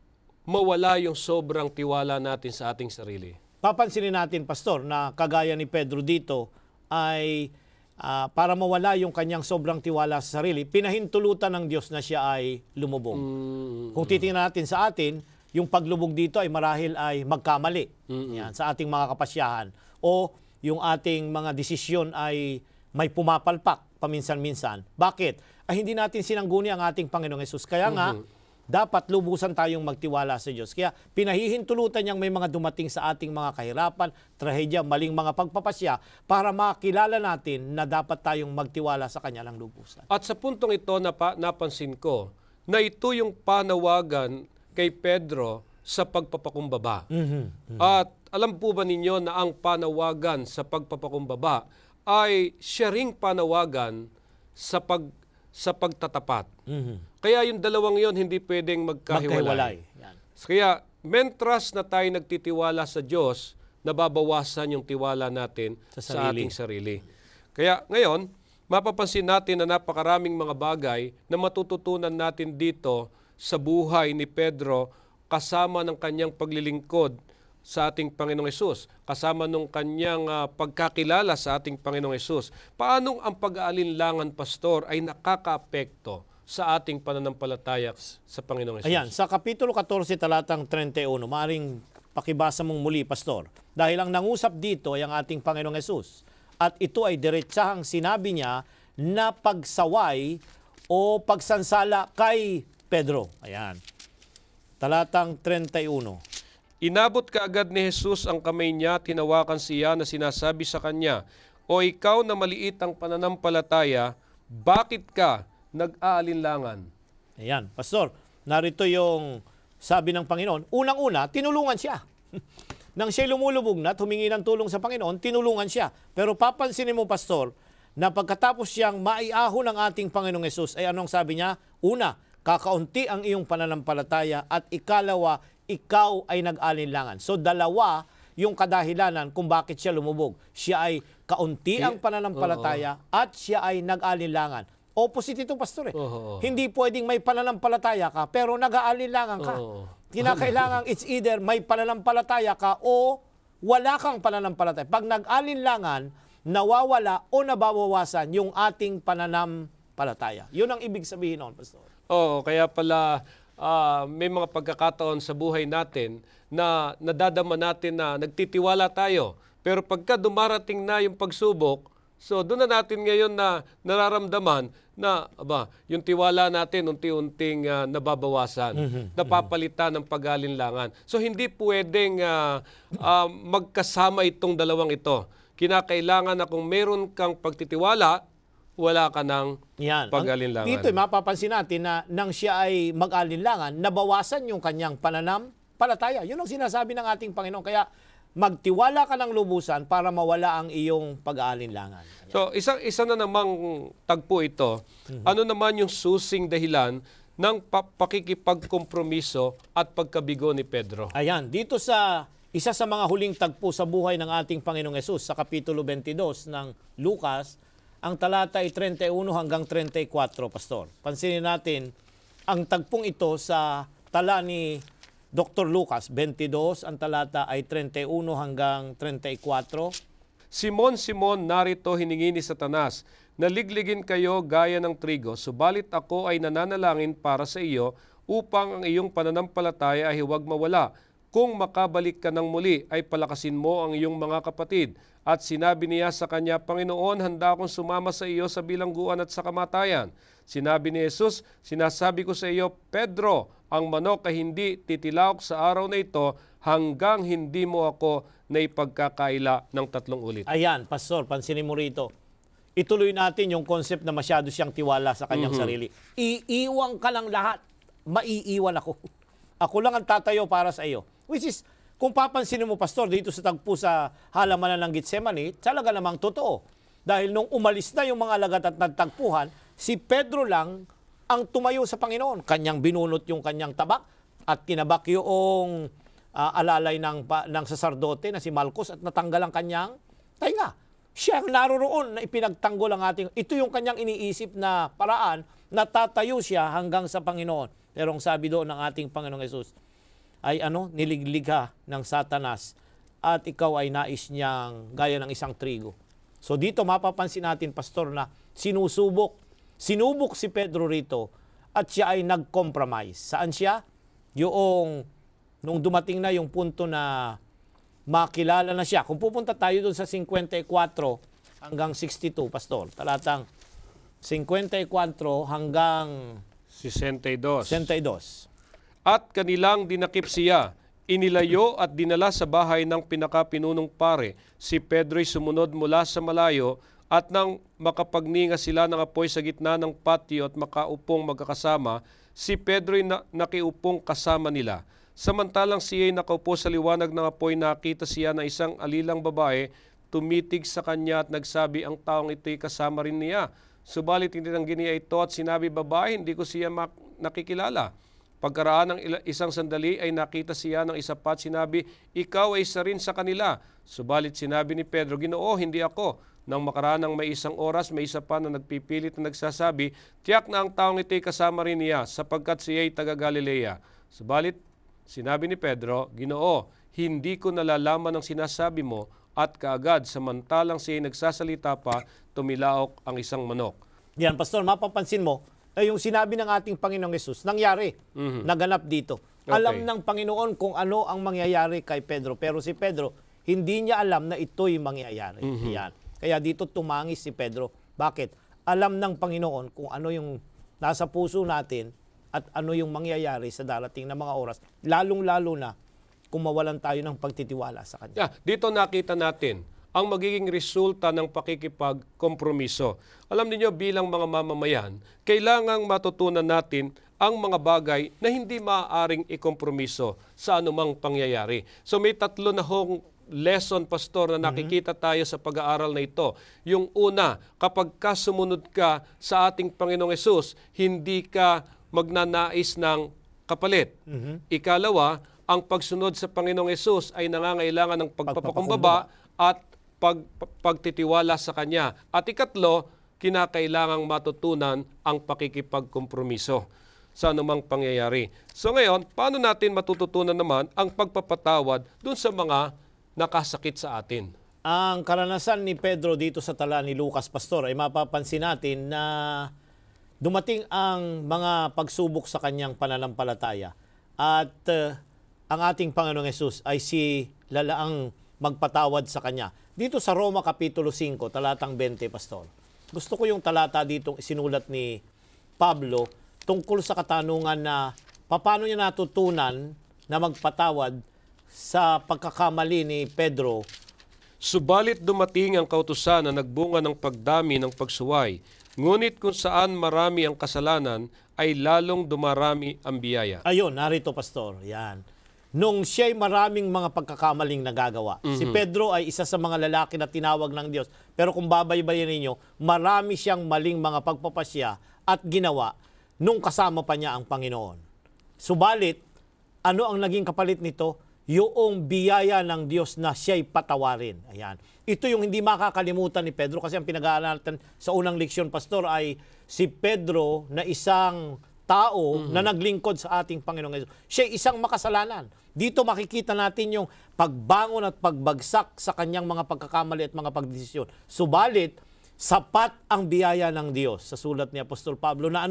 mawala yung sobrang tiwala natin sa ating sarili? Papansinin natin, Pastor, na kagaya ni Pedro dito ay para mawala yung kanyang sobrang tiwala sa sarili, pinahintulutan ng Diyos na siya ay lumubog. Kung titingnan natin sa atin, yung paglubog dito ay marahil ay magkamali yan, sa ating mga kapasyahan. O yung ating mga desisyon ay may pumapalpak paminsan-minsan. Bakit? Ay hindi natin sinangguni ang ating Panginoong Hesus. Kaya nga, dapat lubusan tayong magtiwala sa Diyos. Kaya pinahihintulutan niyang may mga dumating sa ating mga kahirapan, trahedya, maling mga pagpapasya para makilala natin na dapat tayong magtiwala sa Kanya ng lubusan. At sa puntong ito, napansin ko na ito yung panawagan kay Pedro sa pagpapakumbaba. At alam po ba ninyo na ang panawagan sa pagpapakumbaba ay siya ring panawagan sa pagtatapat. Kaya yung dalawang yon hindi pwedeng magkahiwalay. Yan. Kaya mentras na tayo nagtitiwala sa Diyos, nababawasan yung tiwala natin sa ating sarili. Kaya ngayon, mapapansin natin na napakaraming mga bagay na matututunan natin dito sa buhay ni Pedro kasama ng kanyang paglilingkod sa ating Panginoong Hesus, kasama ng kanyang pagkakilala sa ating Panginoong Hesus. Paano ang pag-aalinlangan, Pastor, ay nakakaapekto sa ating pananampalataya sa Panginoong Hesus? Ayan, sa Kapitulo 14, talatang 31, maaaring pakibasa mong muli, Pastor. Dahil ang nangusap dito ay ang ating Panginoong Hesus. At ito ay diretsahang sinabi niya na pagsaway o pagsansala kay Pedro. Ayan. Talatang 31. Inabot kaagad ni Jesus ang kamay niya, tinawakan siya na sinasabi sa kanya, "O ikaw na maliit ang pananampalataya, bakit ka nag-aalinlangan?" Ayan, Pastor, narito yung sabi ng Panginoon. Unang-una, tinulungan siya. Nang siya lumulubog na, humingi ng tulong sa Panginoon, tinulungan siya. Pero papansinin mo, Pastor, na pagkatapos siyang maiahon ng ating Panginoong Hesus, ay anong sabi niya? Una, kakaunti ang iyong pananampalataya, at ikalawa, ikaw ay nag-alinlangan. So dalawa yung kadahilanan kung bakit siya lumubog. Siya ay kaunti ang pananampalataya at siya ay nag-alinlangan. Opposite ito, Pastor. Hindi pwedeng may pananampalataya ka pero nag-aalinlangan ka. Kinakailangan it's either may pananampalataya ka o wala kang pananampalataya. Pag nag-alinlangan, nawawala o nababawasan yung ating pananampalataya. Yun ang ibig sabihin noon, Pastor. Oo, kaya pala may mga pagkakataon sa buhay natin na nadadama natin na nagtitiwala tayo. Pero pagka dumarating na yung pagsubok, so doon na natin ngayon na nararamdaman na yung tiwala natin unti-unting nababawasan, napapalitan ng pag-alinlangan. So hindi pwedeng magkasama itong dalawang ito. Kinakailangan na kung meron kang pagtitiwala, wala ka ng pag-alinlangan. Dito mapapansin natin na nang siya ay mag-alinlangan, nabawasan yung kanyang pananampalataya. Yun ang sinasabi ng ating Panginoon. Kaya magtiwala ka ng lubusan para mawala ang iyong pag-aalinlangan. So isa na namang tagpo ito. Ano naman yung susing dahilan ng pakikipagkompromiso at pagkabigo ni Pedro? Ayan, dito sa isa sa mga huling tagpo sa buhay ng ating Panginoong Hesus sa Kapitulo 22 ng Lucas, ang talata ay 31 hanggang 34, Pastor. Pansinin natin, ang tagpong ito sa tala ni Dr. Lucas, 22, ang talata ay 31 hanggang 34. Simon, Simon, narito hiningi ni Satanas, naligligin kayo gaya ng trigo, subalit ako ay nananalangin para sa iyo upang ang iyong pananampalataya ay huwag mawala. Kung makabalik ka ng muli, ay palakasin mo ang iyong mga kapatid. At sinabi niya sa kanya, Panginoon, handa akong sumama sa iyo sa bilangguan at sa kamatayan. Sinabi ni Jesus, sinasabi ko sa iyo, Pedro, ang manok ay hindi titilawak sa araw na ito hanggang hindi mo ako na ipagkakaila ng 3 ulit. Ayan, Pastor, pansinin mo rito. Ituloy natin yung concept na masyado siyang tiwala sa kanyang sarili. Iiwan ka lang lahat, maiiwan ako. Ako lang ang tatayo para sa iyo. Which is, kung papansinin mo, Pastor, dito sa tagpo sa halamanan ng Getsemani, talaga namang totoo. Dahil nung umalis na yung mga alagad at nagtagpuhan, si Pedro lang ang tumayo sa Panginoon. Kanyang binunot yung kanyang tabak at kinabak yung alalay ng saserdote na si Malchus at natanggal ang kanyang tainga. Siya ang naroroon na ipinagtanggol ang ating. Ito yung kanyang iniisip na paraan na tatayo siya hanggang sa Panginoon. Pero ang sabi doon ng ating Panginoong Hesus ay niliglig ka ng Satanas at ikaw ay nais niyang gaya ng isang trigo. So dito mapapansin natin, Pastor, na sinubok si Pedro rito at siya ay nag-compromise. Saan siya? Nung dumating na yung punto na makilala na siya. Kung pupunta tayo doon sa 54 hanggang 62, Pastor, talatang 54 hanggang 62. 62. At kanilang dinakip siya, inilayo at dinala sa bahay ng pinakapinunong pare. Si Pedro'y sumunod mula sa malayo, at nang makapagninga sila ng apoy sa gitna ng patio at makaupong magkakasama, si Pedro'y nakiupong kasama nila. Samantalang siya'y nakaupo sa liwanag ng apoy, nakita siya na isang alilang babae, tumitig sa kanya at nagsabi, ang taong ito'y kasama rin niya. Subalit tinitanggi niya ito at sinabi, babae, hindi ko siya nakikilala. Pagkaraan ng isang sandali ay nakita siya ng isa pa at sinabi, ikaw ay isa rin sa kanila. Subalit sinabi ni Pedro, Ginoo, hindi ako. Nang makaraan ng may isang oras, may isa pa na nagpipilit na nagsasabi, tiyak na ang taong ito'y kasama rin niya sapagkat siya'y taga Galilea. Subalit sinabi ni Pedro, Ginoo, hindi ko nalalaman ang sinasabi mo, at kaagad samantalang siya'y nagsasalita pa, tumilaok ang isang manok. Yan, Pastor, mapapansin mo, yung sinabi ng ating Panginoong Hesus, nangyari, naganap dito. Okay. Alam ng Panginoon kung ano ang mangyayari kay Pedro, pero si Pedro, hindi niya alam na ito'y mangyayari. Yan. Kaya dito tumangis si Pedro. Bakit? Alam ng Panginoon kung ano yung nasa puso natin at ano yung mangyayari sa darating na mga oras, lalong-lalo na kung mawalan tayo ng pagtitiwala sa Kanya. Yeah, dito nakita natin ang magiging resulta ng pakikipagkompromiso. Alam niyo bilang mga mamamayan, kailangang matutunan natin ang mga bagay na hindi maaaring ikompromiso sa anumang pangyayari. So may tatlo na hong lesson, Pastor, na nakikita tayo sa pag-aaral na ito. Yung una, kapag sumunod ka sa ating Panginoong Hesus, hindi ka magnanais ng kapalit. Ikalawa, ang pagsunod sa Panginoong Hesus ay nangangailangan ng pagpapakumbaba at pagtitiwala sa Kanya. At ikatlo, kinakailangang matutunan ang pakikipagkompromiso sa anumang pangyayari. So ngayon, paano natin matututunan naman ang pagpapatawad dun sa mga nakasakit sa atin? Ang karanasan ni Pedro dito sa tala ni Lucas, Pastor, ay mapapansin natin na dumating ang mga pagsubok sa kanyang pananampalataya. At ang ating Panginoong Hesus ay si lalaang magpatawad sa kanya. Dito sa Roma Kapitulo 5, talatang 20, Pastor. Gusto ko yung talata dito isinulat ni Pablo tungkol sa katanungan na paano niya natutunan na magpatawad sa pagkakamali ni Pedro. Subalit dumating ang kautusan na nagbunga ng pagdami ng pagsuway. Ngunit kung saan marami ang kasalanan, ay lalong dumarami ang biyaya. Ayun, narito, Pastor. Yan. Nung siya'y maraming mga pagkakamaling nagagawa. Si Pedro ay isa sa mga lalaki na tinawag ng Diyos. Pero kung babaybayin ninyo, marami siyang maling mga pagpapasya at ginawa nung kasama pa niya ang Panginoon. Subalit, ano ang naging kapalit nito? Yung biyaya ng Diyos na siya'y patawarin. Ayan. Ito yung hindi makakalimutan ni Pedro kasi ang pinag-aaral natin sa unang leksyon, Pastor, ay si Pedro na isang tao na naglingkod sa ating Panginoong Hesus. Siya isang makasalanan. Dito makikita natin yung pagbangon at pagbagsak sa kanyang mga pagkakamali at mga pagdesisyon. Subalit, sapat ang biyaya ng Diyos sa sulat ni Apostol Pablo na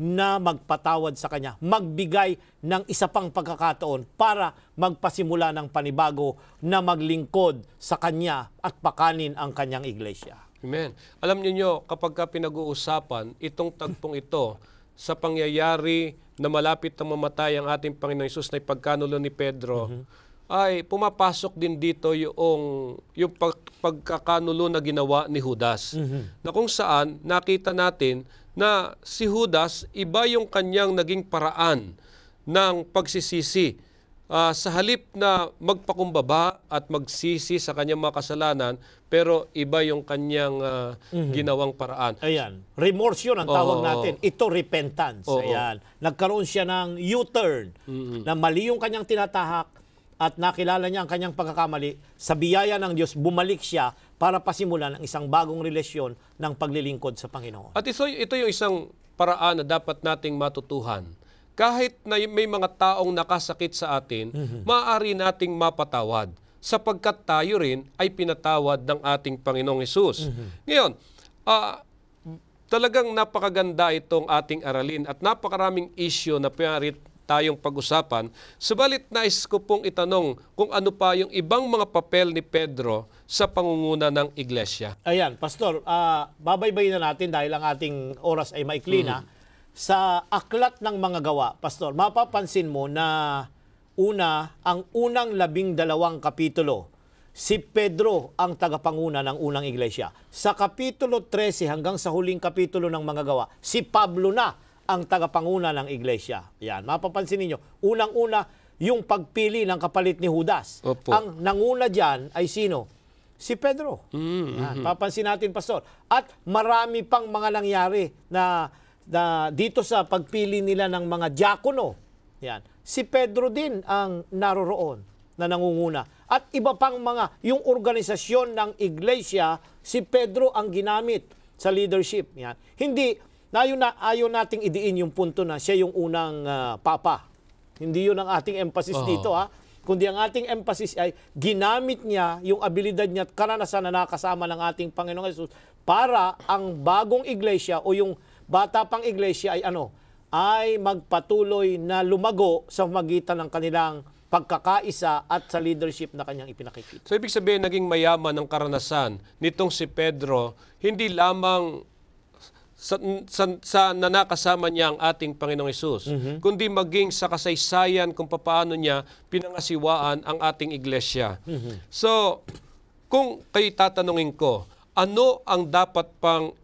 na magpatawad sa kanya, magbigay ng isa pang pagkakataon para magpasimula ng panibago na maglingkod sa kanya at pakanin ang kanyang iglesia. Amen. Alam niyo kapag pinag-uusapan itong tagpong ito sa pangyayari na malapit na mamatay ang ating Panginoon Hesus na ipagkanulo ni Pedro, ay pumapasok din dito yung pagkakanulo na ginawa ni Judas. Na kung saan nakita natin na si Judas, iba yung kanyang naging paraan ng pagsisisi. Sa halip na magpakumbaba at magsisi sa kanyang mga kasalanan, pero iba yung kanyang ginawang paraan. Ayan. Remorse yun ang tawag natin. Ito, repentance. Ayan. Nagkaroon siya ng U-turn na mali yung kanyang tinatahak at nakilala niya ang kanyang pagkakamali. Sa biyaya ng Diyos, bumalik siya para pasimulan ang isang bagong relasyon ng paglilingkod sa Panginoon. At ito yung isang paraan na dapat nating matutuhan. Kahit na may mga taong nakasakit sa atin, maaari nating mapatawad sapagkat tayo rin ay pinatawad ng ating Panginoong Hesus. Ngayon, talagang napakaganda itong ating aralin at napakaraming issue na tayong pag-usapan. Subalit nais ko pong itanong kung ano pa yung ibang mga papel ni Pedro sa pangunguna ng iglesia. Ayan, Pastor, babaybayin na natin dahil ang ating oras ay maikli na. Sa aklat ng mga gawa, Pastor, mapapansin mo na ang unang 12 kapitulo, si Pedro ang tagapanguna ng unang iglesia. Sa kapitulo 13 hanggang sa huling kapitulo ng mga gawa, si Pablo na ang tagapanguna ng iglesia. Yan, mapapansin ninyo, unang-una yung pagpili ng kapalit ni Judas. Opo. Ang nanguna dyan ay sino? Si Pedro. Yan, papansin natin, Pastor. At marami pang mga nangyari na dito sa pagpili nila ng mga diakono. Yan. Si Pedro din ang naroroon na nangunguna. At iba pang mga, yung organisasyon ng iglesia, si Pedro ang ginamit sa leadership. Yan. Hindi, ayaw nating idiin yung punto na siya yung unang papa. Hindi yun ang ating emphasis dito, ha? Kundi ang ating emphasis ay ginamit niya yung abilidad niya at karanasan na nakasama ng ating Panginoong Hesus para ang bagong iglesia o yung bata pang iglesia ay magpatuloy na lumago sa magitan ng kanilang pagkakaisa at sa leadership na kanyang ipinakikita. So ibig sabihin, naging mayaman ang karanasan nitong si Pedro, hindi lamang sa nakasama niya ang ating Panginoong Hesus, kundi maging sa kasaysayan kung paano niya pinangasiwaan ang ating iglesia. So, kung kayo tatanungin ko, ano ang dapat pang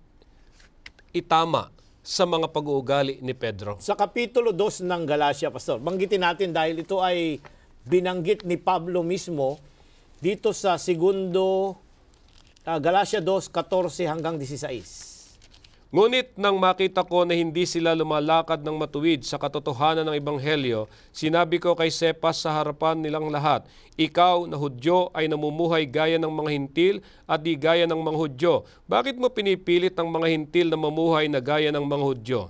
itama sa mga pag-uugali ni Pedro? Sa Kapitulo 2 ng Galacia, Pastor, banggitin natin dahil ito ay binanggit ni Pablo mismo dito sa Galacia 2:14 hanggang 16. Ngunit nang makita ko na hindi sila lumalakad ng matuwid sa katotohanan ng Ebanghelyo, sinabi ko kay Cephas sa harapan nilang lahat, ikaw na Hudyo ay namumuhay gaya ng mga Hintil at di gaya ng mga Hudyo. Bakit mo pinipilit ang mga Hintil na mamuhay na gaya ng mga Hudyo?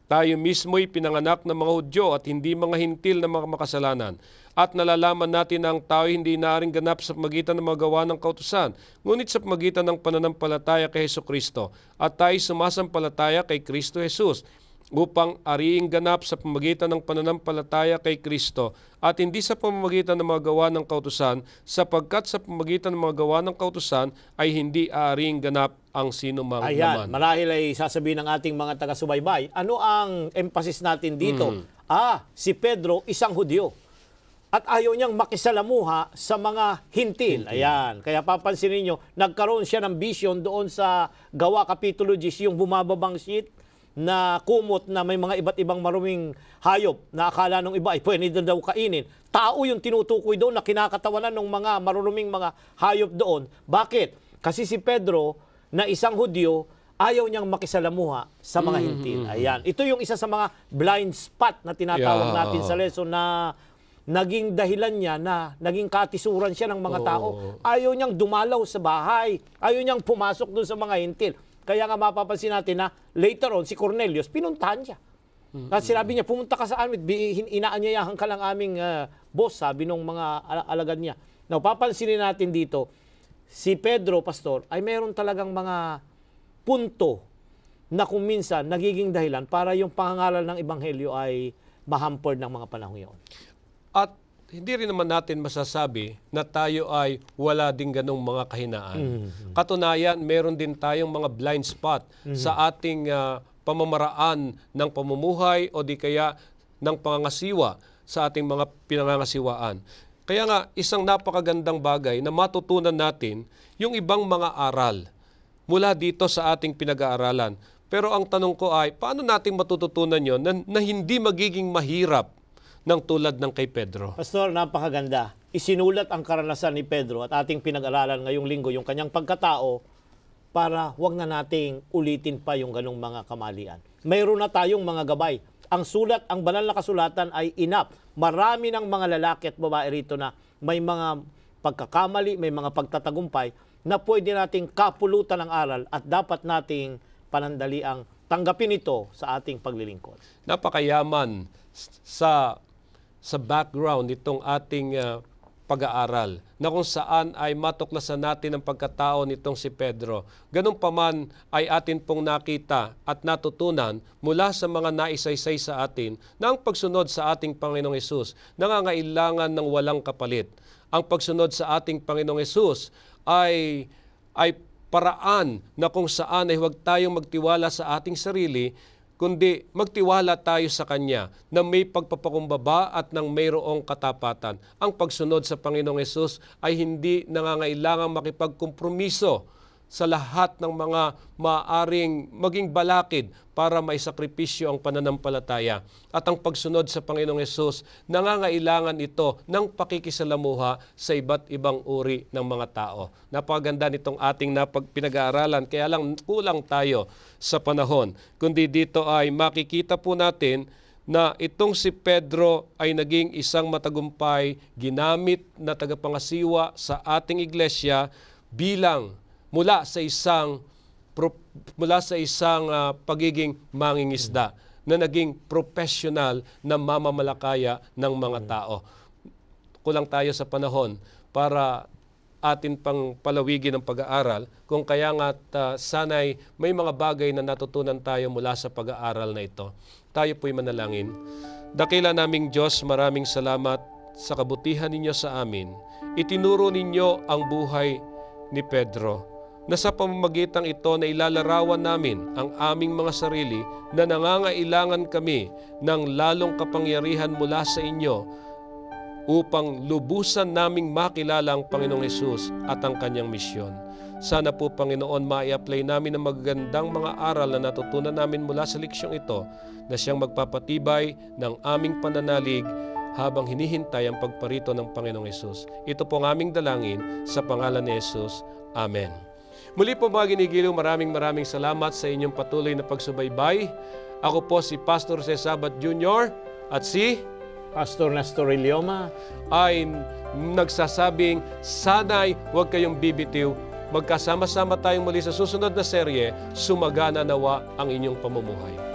Tayo mismo'y pinanganak ng mga Hudyo at hindi mga Hintil na mga makasalanan. At nalalaman natin na ang tao hindi naaring ganap sa pamagitan ng mga gawa ng kautusan, ngunit sa pamagitan ng pananampalataya kay Hesukristo. At tayo sumasampalataya kay Kristo Jesus upang ariing ganap sa pamagitan ng pananampalataya kay Kristo at hindi sa pamamagitan ng mga gawa ng kautusan, sapagkat sa pamamagitan ng mga gawa ng kautusan ay hindi ariing ganap ang sinumang Ayan, laman. marahil ay sasabihin ng ating mga taga-subaybay, ano ang emphasis natin dito? Si Pedro, isang Hudyo. At ayaw niyang makisalamuha sa mga hintil. Ayan. Kaya papansin niyo, nagkaroon siya ng vision doon sa Gawa Kapitulo 10, yung bumababang sheet na kumot na may mga iba't ibang maruming hayop na akala ng iba ay pwede daw kainin. Tao yung tinutukoy doon na kinakatawanan ng mga maruruming mga hayop doon. Bakit? Kasi si Pedro na isang Hudyo, ayaw niyang makisalamuha sa mga hintil. Ayan. Ito yung isa sa mga blind spot na tinatawag natin sa lesson na naging dahilan niya na naging katisuran siya ng mga tao. Ayaw niyang dumalaw sa bahay. Ayaw niyang pumasok doon sa mga hintil. Kaya nga mapapansin natin na later on, si Cornelius, pinuntahan siya. At sinabi niya, pumunta ka sa amin, inaanyayahan ka lang aming boss, sabi ng mga alagad niya. Now, papansinin natin dito, si Pedro, Pastor, ay meron talagang mga punto na kung minsan nagiging dahilan para yung pangangaral ng Ebanghelyo ay mahampered ng mga panahon yun. At hindi rin naman natin masasabi na tayo ay wala din ganong mga kahinaan. Katunayan, meron din tayong mga blind spot sa ating pamamaraan ng pamumuhay o di kaya ng pangangasiwa sa ating mga pinangangasiwaan. Kaya nga, isang napakagandang bagay na matutunan natin yung ibang mga aral mula dito sa ating pinag-aaralan. Pero ang tanong ko ay, paano natin matututunan yon na hindi magiging mahirap ng tulad ng kay Pedro? Pastor, napakaganda. Isinulat ang karanasan ni Pedro at ating pinag-aralan ngayong linggo yung kanyang pagkatao para wag na nating ulitin pa yung ganong mga kamalian. Mayroon na tayong mga gabay. Ang sulat, ang banal na kasulatan ay enough. Marami ng mga lalaki at babae rito na may mga pagkakamali, may mga pagtatagumpay na pwede nating kapulutan ng aral at dapat nating panandaliang tanggapin ito sa ating paglilingkod. Napakayaman sa background itong ating pag-aaral na kung saan ay matuklasan natin ang pagkatao nitong si Pedro. Ganun pa man ay atin pong nakita at natutunan mula sa mga naisaysay sa atin na ang pagsunod sa ating Panginoong Hesus nangangailangan ng walang kapalit. Ang pagsunod sa ating Panginoong Hesus ay paraan na kung saan ay huwag tayong magtiwala sa ating sarili, kundi magtiwala tayo sa Kanya na may pagpapakumbaba at ng mayroong katapatan. Ang pagsunod sa Panginoong Hesus ay hindi nangangailangang makipagkompromiso sa lahat ng mga maaaring maging balakid para maisakripisyo ang pananampalataya. At ang pagsunod sa Panginoong Hesus, nangangailangan ito ng pakikisalamuha sa iba't ibang uri ng mga tao. Napakaganda nitong ating pinag-aaralan, kaya lang kulang tayo sa panahon. Kundi dito ay makikita po natin na itong si Pedro ay naging isang matagumpay, ginamit na tagapangasiwa sa ating iglesia bilang mula sa isang pagiging mangingisda na naging professional na mamamalakaya ng mga tao. Kulang tayo sa panahon para atin pang palawigin ang pag-aaral, kung kaya nga sana'y may mga bagay na natutunan tayo mula sa pag-aaral na ito. Tayo po'y manalangin. Dakila naming Diyos, maraming salamat sa kabutihan ninyo sa amin. Itinuro ninyo ang buhay ni Pedro, na sa pamamagitan ito na ilalarawan namin ang aming mga sarili na nangangailangan kami ng lalong kapangyarihan mula sa inyo upang lubusan naming makilala ang Panginoong Hesus at ang Kanyang misyon. Sana po, Panginoon, ma-apply namin ang magagandang mga aral na natutunan namin mula sa leksyong ito na siyang magpapatibay ng aming pananalig habang hinihintay ang pagparito ng Panginoong Hesus. Ito po ang aming dalangin sa pangalan ni Hesus. Amen. Muli po mga ginigiliw, maraming salamat sa inyong patuloy na pagsubaybay. Ako po si Pastor Cesabat Jr. at si Pastor Nestor Ilioma ay nagsasabing sana'y huwag kayong bibitiw. Magkasama-sama tayong muli sa susunod na serye, Sumagana Nawa ang inyong pamumuhay.